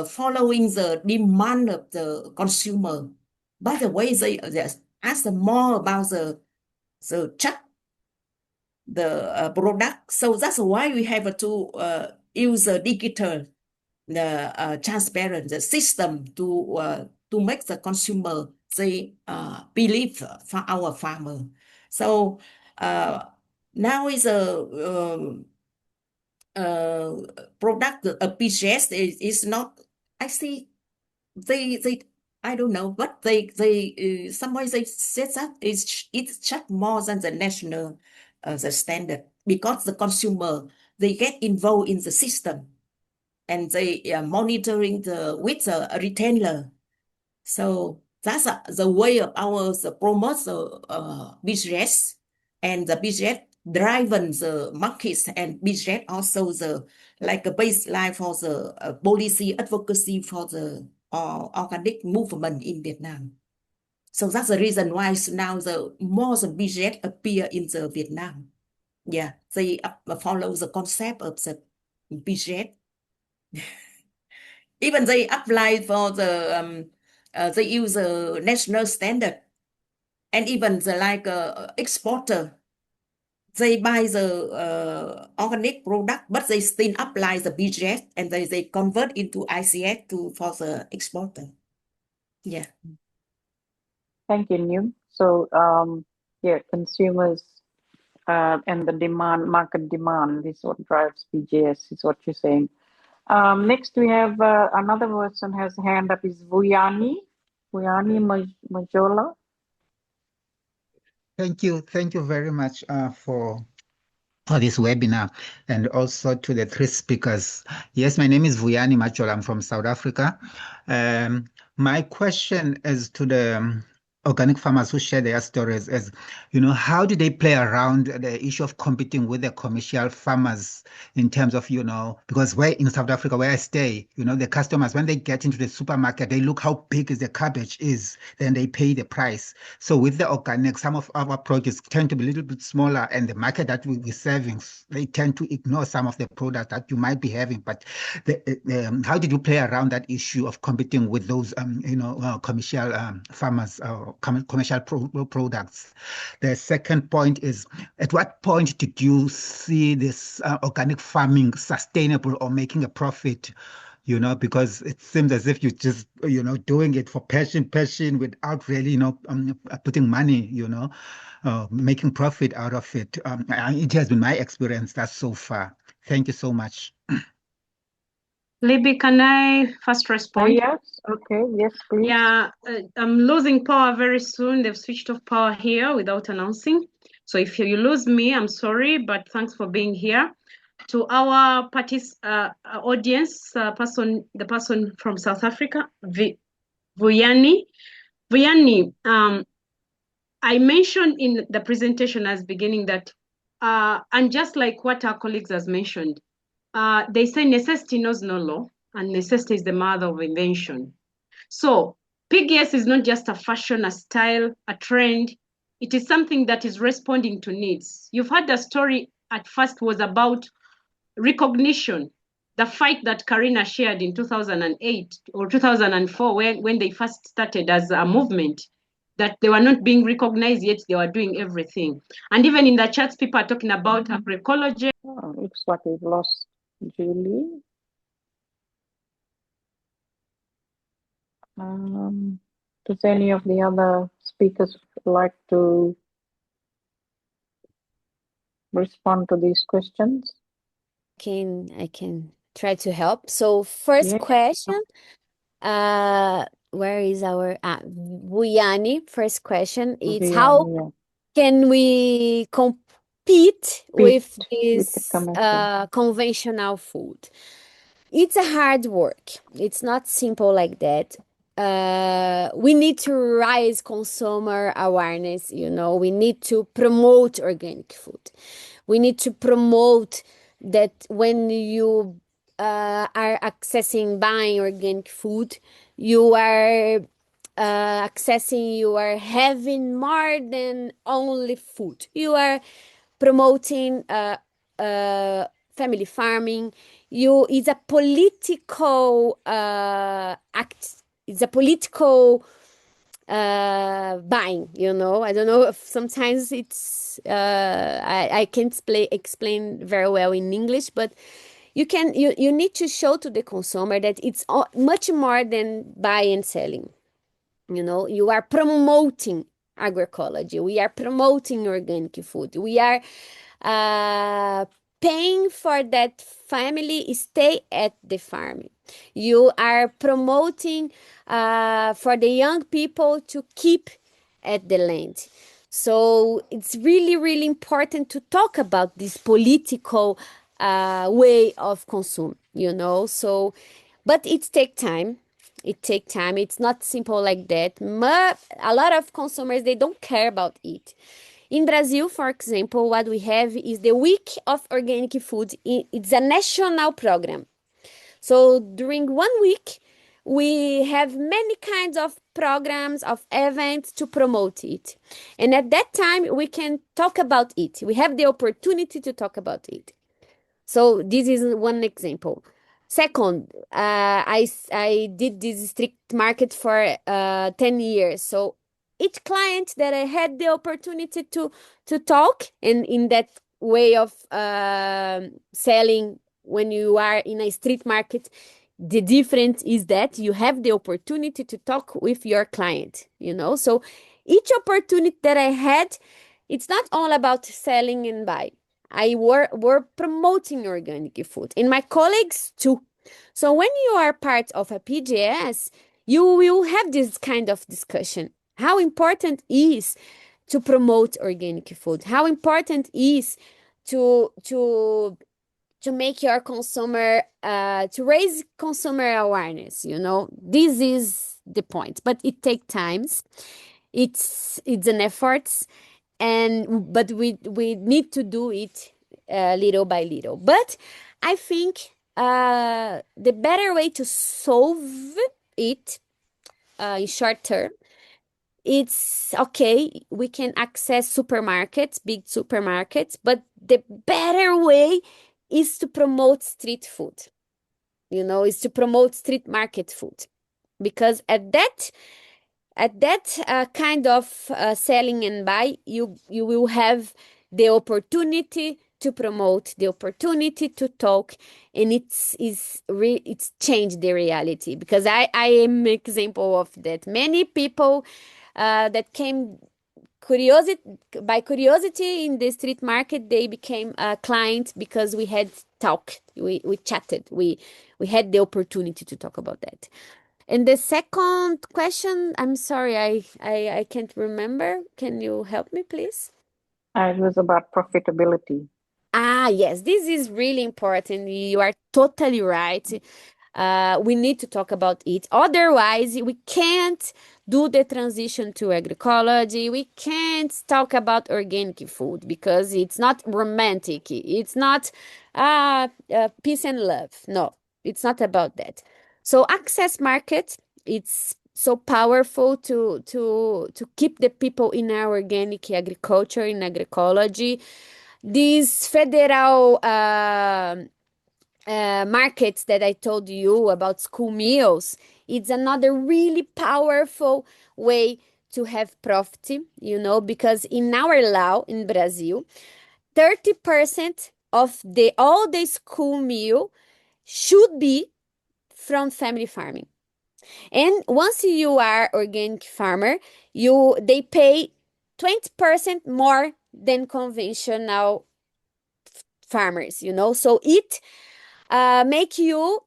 following the demand of the consumer. By the way, they ask more about the check the product. So that's why we have to use a digital transparent system to make the consumer they believe for our farmer. So now is a product BGS is not. I see they I don't know, but they some way they said that it's just more than the national the standard, because the consumer they get involved in the system and they are monitoring with the retailer. So that's the way of ours promote the business, and the business driving the markets, and business also the like a baseline for the policy advocacy for the organic movement in Vietnam. So that's the reason why now the more the business appear in the Vietnam. Yeah, they follow the concept of the business. Even they apply for the they use a national standard, and even the like exporter they buy the organic product, but they still apply the BGS and they convert into ICS for the exporter. Yeah. Thank you, New. So yeah, consumers and the demand, market demand is what drives BGS, is what you're saying. Next, we have another person has a hand up, is Vuyani Majola. Thank you very much for this webinar, and also to the three speakers. Yes, my name is Vuyani Majola. I'm from South Africa. My question is to the organic farmers who share their stories as, how do they play around the issue of competing with the commercial farmers in terms of, because where in South Africa, where I stay, the customers, when they get into the supermarket, they look how big the cabbage is, then they pay the price. So with the organic, some of our produce tend to be a little bit smaller, and the market that we're serving, they tend to ignore some of the products that you might be having. But how did you play around that issue of competing with those, commercial farmers or commercial products? The second point is, at what point did you see this organic farming sustainable or making a profit? Because it seems as if you're just, doing it for passion without really, putting money, making profit out of it. It has been my experience that's so far. Thank you so much. Libby, can I first respond? Yes, okay, yes, please. Yeah, I'm losing power very soon. They've switched off power here without announcing. So if you lose me, I'm sorry, but thanks for being here. To our audience, the person from South Africa, Vuyani. Vuyani, I mentioned in the presentation as beginning that, and just like what our colleagues has mentioned, they say necessity knows no law, and necessity is the mother of invention. So PGS is not just a fashion, a style, a trend. It is something that is responding to needs. You've heard the story at first was about recognition, the fight that Karina shared in 2008 or 2004 when they first started as a movement, that they were not being recognized, yet they were doing everything. And even in the chats, people are talking about agroecology. Oh, looks like we've lost Julie. Does any of the other speakers like to respond to these questions? I can try to help. So first Yeah. question, where is our Vuyani? First question is how Yeah. can we compete with with this the commercial. conventional food? It's a hard work. It's not simple like that. We need to raise consumer awareness, we need to promote organic food. We need to promote that when you are accessing buying organic food, you are you are having more than only food. You are promoting family farming. It's a political act. It's a political buying. I don't know if sometimes it's I can't explain very well in English, but you need to show to the consumer that it's much more than buying and selling. You are promoting agroecology. We are promoting organic food. We are paying for that family stay at the farm. You are promoting for the young people to keep at the land. So it's really, really important to talk about this political way of consume, So, but it takes time. It takes time. It's not simple like that. A lot of consumers, they don't care about it. In Brazil, for example, what we have is the Week of Organic Food. It's a national program. So during 1 week, we have many kinds of programs, of events to promote it. And at that time, we can talk about it. We have the opportunity to talk about it. So this is one example. Second, I did this strict market for 10 years. So each client that I had the opportunity to talk, and in that way of selling when you are in a street market, the difference is that you have the opportunity to talk with your client, So each opportunity that I had, it's not all about selling and buy. We're promoting organic food, and my colleagues too. So when you are part of a PGS, you will have this kind of discussion. How important is to promote organic food? How important is to make your consumer to raise consumer awareness? This is the point, but it takes times. It's an effort, but we need to do it little by little. But I think the better way to solve it in short term, it's okay, we can access supermarkets, big supermarkets, but the better way is to promote street food, is to promote street market food, because at that kind of selling and buy, you will have the opportunity to promote, the opportunity to talk, and it's changed the reality, because I am an example of that. Many people that came curiosity in the street market, they became a client because we had talk, we chatted, we had the opportunity to talk about that. And the second question, I'm sorry, I can't remember. Can you help me, please? It was about profitability. Yes, this is really important. You are totally right. We need to talk about it. Otherwise, we can't do the transition to agroecology. We can't talk about organic food because it's not romantic. It's not peace and love. No, it's not about that. So access market, it's so powerful to keep the people in our organic agriculture, in agroecology. These federal markets that I told you about, school meals, it's another really powerful way to have profit, because in our law in Brazil, 30% of all the school meal should be from family farming. And once you are organic farmer, they pay 20% more than conventional farmers, So it make you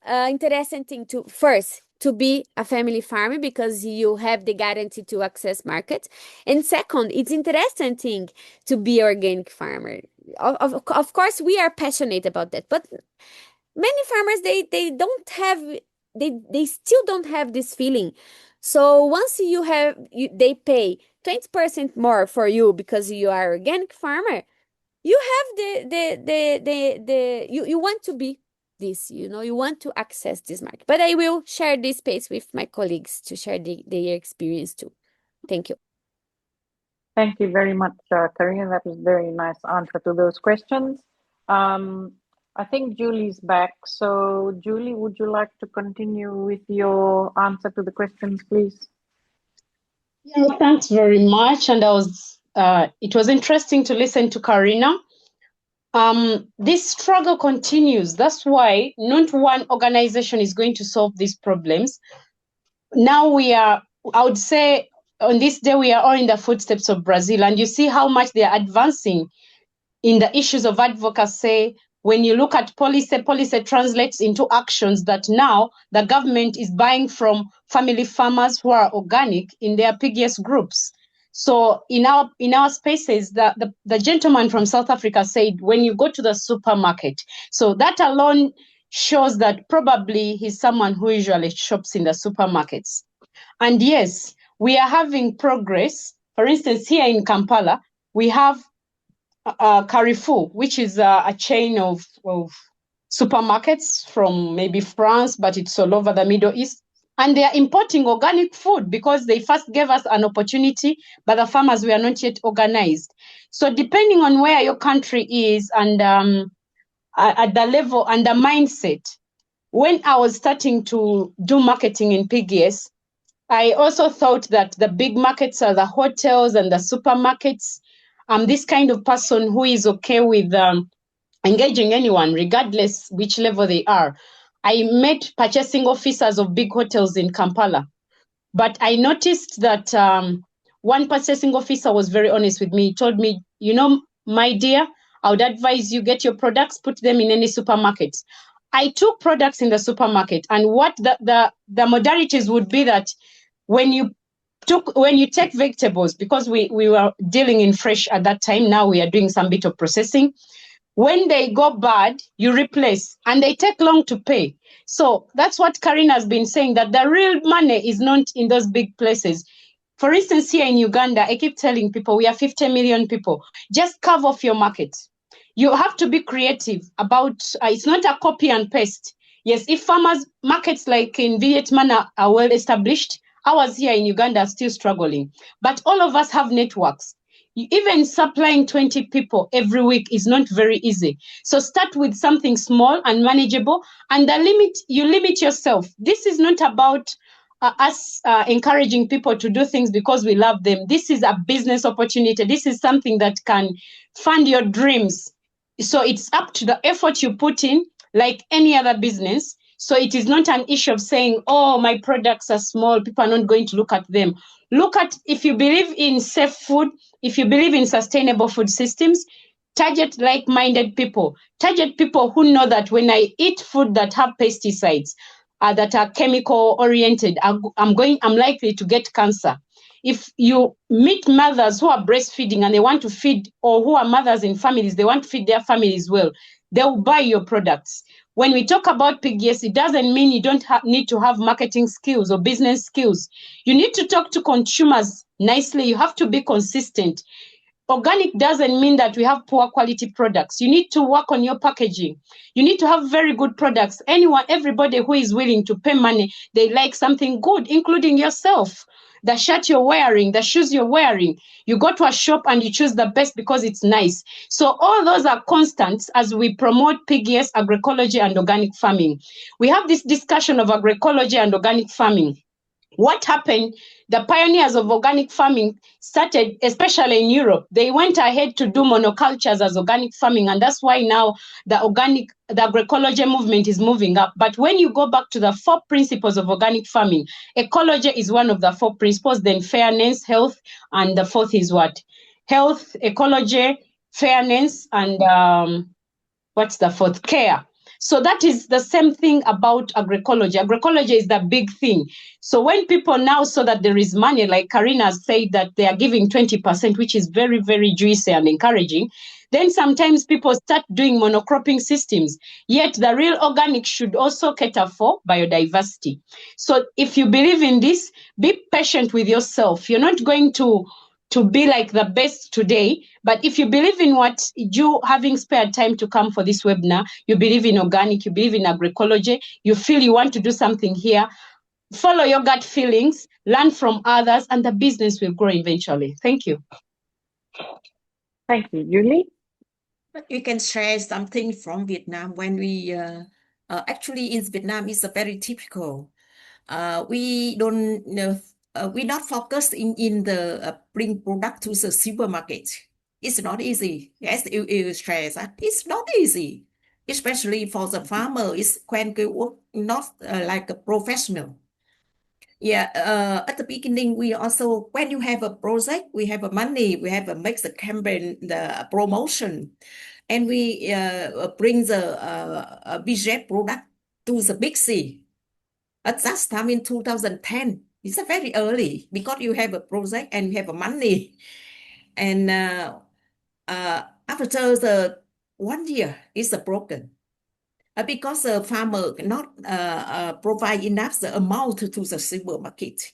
interesting thing to be a family farmer, because you have the guarantee to access markets. And second, it's interesting thing to be organic farmer. Of course, we are passionate about that, but many farmers, they don't have, they still don't have this feeling. So once they pay 20% more for you because you are organic farmer, you have you want to be this, you want to access this market. But I will share this space with my colleagues to share their experience too. Thank you. Thank you very much, Karina. That was a very nice answer to those questions. I think Julie's back. So Julie, would you like to continue with your answer to the questions, please? Yeah, thanks very much. And it was interesting to listen to Karina. This struggle continues. That's why not one organization is going to solve these problems. Now I would say, on this day, we are all in the footsteps of Brazil, and you see how much they are advancing in the issues of advocacy. When you look at policy translates into actions that now the government is buying from family farmers who are organic in their PGS groups. So in our spaces, the gentleman from South Africa said, when you go to the supermarket, so that alone shows that probably he's someone who usually shops in the supermarkets. And yes, we are having progress. For instance, here in Kampala, we have Carrefour, which is a chain of supermarkets from maybe France, but it's all over the Middle East. And they are importing organic food because they first gave us an opportunity, but the farmers were not yet organized. So depending on where your country is and at the level and the mindset, when I was starting to do marketing in PGS, I also thought that the big markets are the hotels and the supermarkets. I'm this kind of person who is okay with engaging anyone, regardless which level they are. I met purchasing officers of big hotels in Kampala, but I noticed that one purchasing officer was very honest with me. He told me, my dear, I would advise you get your products, put them in any supermarket. I took products in the supermarket, and what the modalities would be that when you take vegetables, because we were dealing in fresh at that time, now we are doing some bit of processing. When they go bad, you replace, and they take long to pay. So that's what Karina has been saying, that the real money is not in those big places. For instance, here in Uganda, I keep telling people we are 50 million people. Just carve off your market. You have to be creative about, it's not a copy and paste. Yes, if farmers markets like in Vietnam are well established, ours here in Uganda are still struggling. But all of us have networks. Even supplying 20 people every week is not very easy. So start with something small and manageable, and you limit yourself. This is not about us encouraging people to do things because we love them. This is a business opportunity. This is something that can fund your dreams. So it's up to the effort you put in, like any other business. So it is not an issue of saying, oh, my products are small, people are not going to look at them. Look at, if you believe in safe food, if you believe in sustainable food systems, target like-minded people. Target people who know that when I eat food that have pesticides, that are chemical oriented, I'm likely to get cancer. If you meet mothers who are breastfeeding and they want to feed, or who are mothers in families, they want to feed their families well, they will buy your products. When we talk about PGS, it doesn't mean you don't need to have marketing skills or business skills. You need to talk to consumers nicely. You have to be consistent. Organic doesn't mean that we have poor quality products. You need to work on your packaging. You need to have very good products. Everybody who is willing to pay money, they like something good, including yourself. The shirt you're wearing, the shoes you're wearing, you go to a shop and you choose the best because it's nice. So all those are constants as we promote PGS, agroecology, and organic farming. We have this discussion of agroecology and organic farming. What happened? The pioneers of organic farming started, especially in Europe. They went ahead to do monocultures as organic farming, and that's why now the agroecology movement is moving up. But when you go back to the 4 principles of organic farming, ecology is one of the 4 principles, then fairness, health, and the 4th is what? Health, ecology, fairness, and what's the 4th? Care. So that is the same thing about agroecology. Agroecology is the big thing. So when people now saw that there is money, like Karina said that they are giving 20%, which is very, very juicy and encouraging, then sometimes people start doing monocropping systems. Yet the real organic should also cater for biodiversity. So if you believe in this, be patient with yourself. You're not going to be like the best today, but if you believe in what you having spare time to come for this webinar, you believe in organic, you believe in agroecology, you feel you want to do something here, follow your gut feelings, learn from others, and the business will grow eventually. Thank you. Thank you. Julie? But you can share something from Vietnam. When we actually in Vietnam is a very typical. We don't we not focused in the bring product to the supermarket. It's not easy. Yes, you share that it's not easy, especially for the farmer. It's when you work not like a professional. Yeah, at the beginning, we also, when you have a project, we have a money, we have a make the campaign, the promotion, and we bring the budget product to the big C. At that time in 2010, it's a very early because you have a project and you have a money. And after the 1 year, it's broken. Because the farmer cannot provide enough the amount to the supermarket,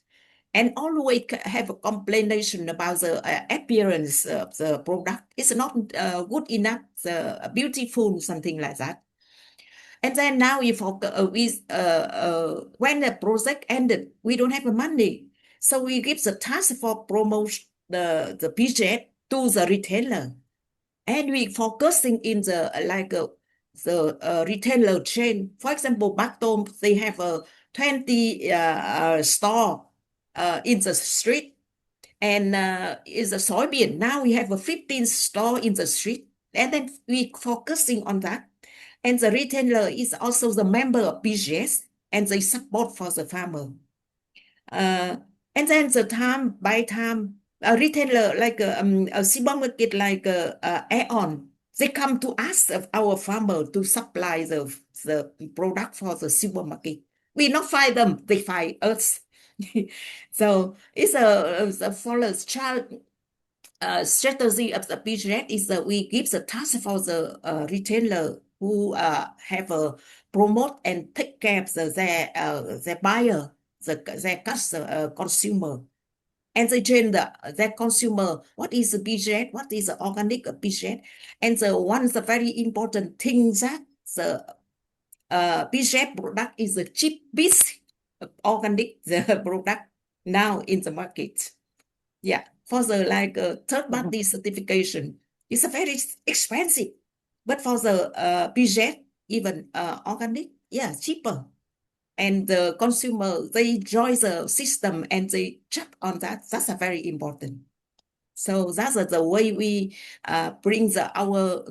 and always have a complaination about the appearance of the product. It's not good enough, beautiful, something like that. And then now if when the project ended, we don't have the money, so we give the task for promote the budget to the retailer, and we focusing in the the retailer chain. For example, Batom, they have a 20 store in the street, and is a soybean. Now we have a 15 store in the street, and then we focusing on that. And the retailer is also the member of BGS, and they support for the farmer. And then the time by time, a retailer like a supermarket like Aeon, they come to us of our farmer to supply the product for the supermarket. We not find them, they find us. So it's a follows child strategy of the BGS is that we give the task for the retailer who have a promote and take care of their buyer, their customer, consumer. and they train that consumer, what is the BZ, what is the organic BZ, and one of the very important things that the BZ product is the cheapest organic the product now in the market. Yeah, for the third-party certification, it's a very expensive, but for the BZ, even organic, yeah, cheaper. And the consumer, they join the system and they check on that. That's a very important. So that's the way we bring our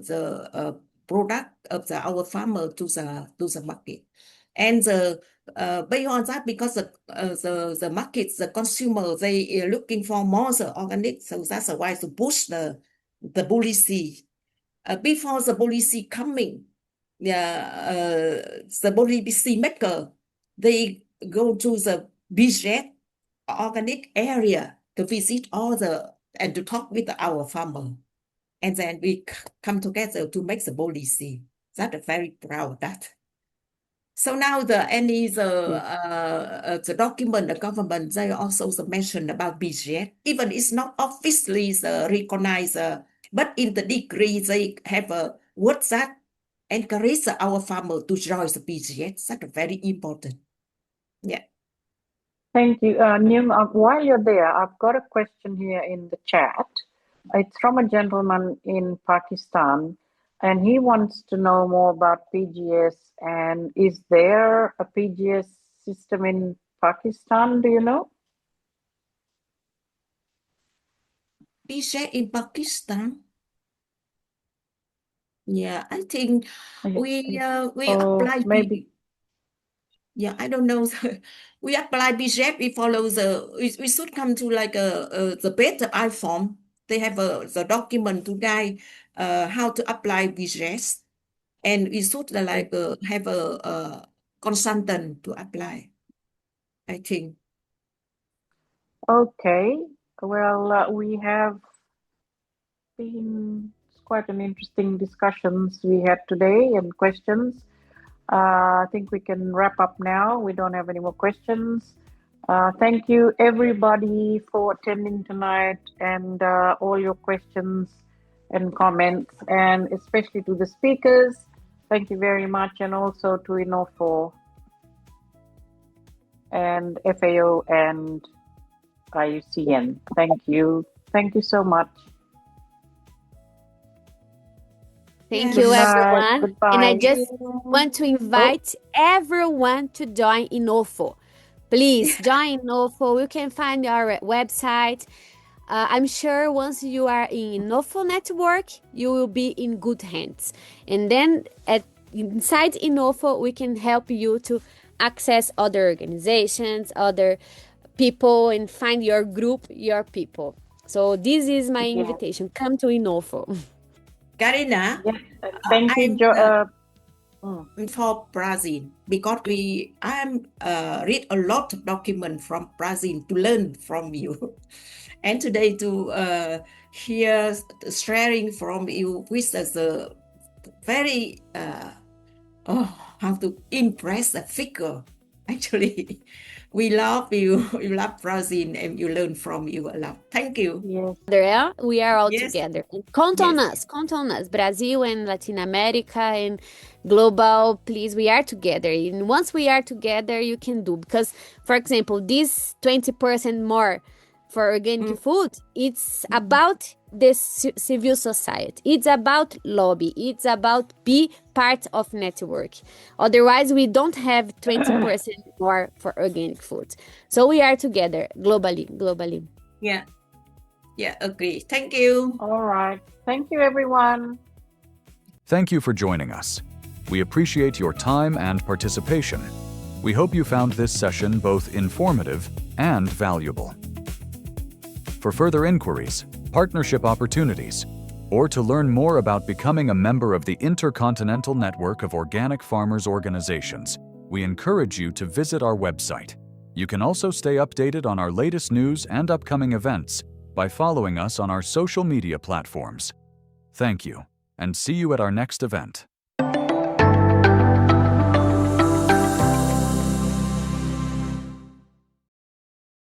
product of our farmer to the market. And based on that, because the market, the consumer, they are looking for more the organic. So that's why to push the policy. Before the policy coming, the policy maker, they go to the BZ organic area to visit and to talk with our farmer. And then we come together to make the policy. That I'm very proud of that. So now the document, the government, they also mention about BZ. Even it's not officially recognized, but in the degree they have a word that encourage our farmer to join the BZ. That's very important. Yeah. Thank you. Nim, while you're there, I've got a question here in the chat. It's from a gentleman in Pakistan, and he wants to know more about PGS. And is there a PGS system in Pakistan? Do you know? PGS in Pakistan? Yeah, I think we apply maybe. Yeah, I don't know. We apply BJEP, we follow we should come to the better IFORM. They have the document to guide how to apply BJEP. And we should have a consultant to apply, I think. Okay. Well, we have been quite an interesting discussions we had today and questions. I think we can wrap up now. We don't have any more questions. Thank you, everybody, for attending tonight and all your questions and comments, and especially to the speakers. Thank you very much, and also to INOFO and FAO and IUCN. Thank you. Thank you so much. Thank you, everyone. Goodbye. And I just want to invite everyone to join INOFO. Please join INOFO. You can find our website. I'm sure once you are in INOFO network, you will be in good hands. And then inside INOFO, we can help you to access other organizations, other people, and find your group, your people. So this is my invitation. Come to INOFO. Karina, thank you, for Brazil, because I read a lot of documents from Brazil to learn from you. And today to hear sharing from you with the very, how to impress the figure. Actually, we love you. You love Brazil, and you learn from you a lot. Thank you. Yes. We are all together. Count on us. Count on us. Brazil and Latin America and global, please, we are together. And once we are together, you can do. Because, for example, this 20% more for organic food, it's about the civil society. It's about lobby. It's about be part of network. Otherwise, we don't have 20% more for organic food. So we are together globally. Yeah, agree. Thank you. All right. Thank you, everyone. Thank you for joining us. We appreciate your time and participation. We hope you found this session both informative and valuable. For further inquiries, partnership opportunities, or to learn more about becoming a member of the Intercontinental Network of Organic Farmers Organizations, we encourage you to visit our website. You can also stay updated on our latest news and upcoming events by following us on our social media platforms. Thank you, and see you at our next event.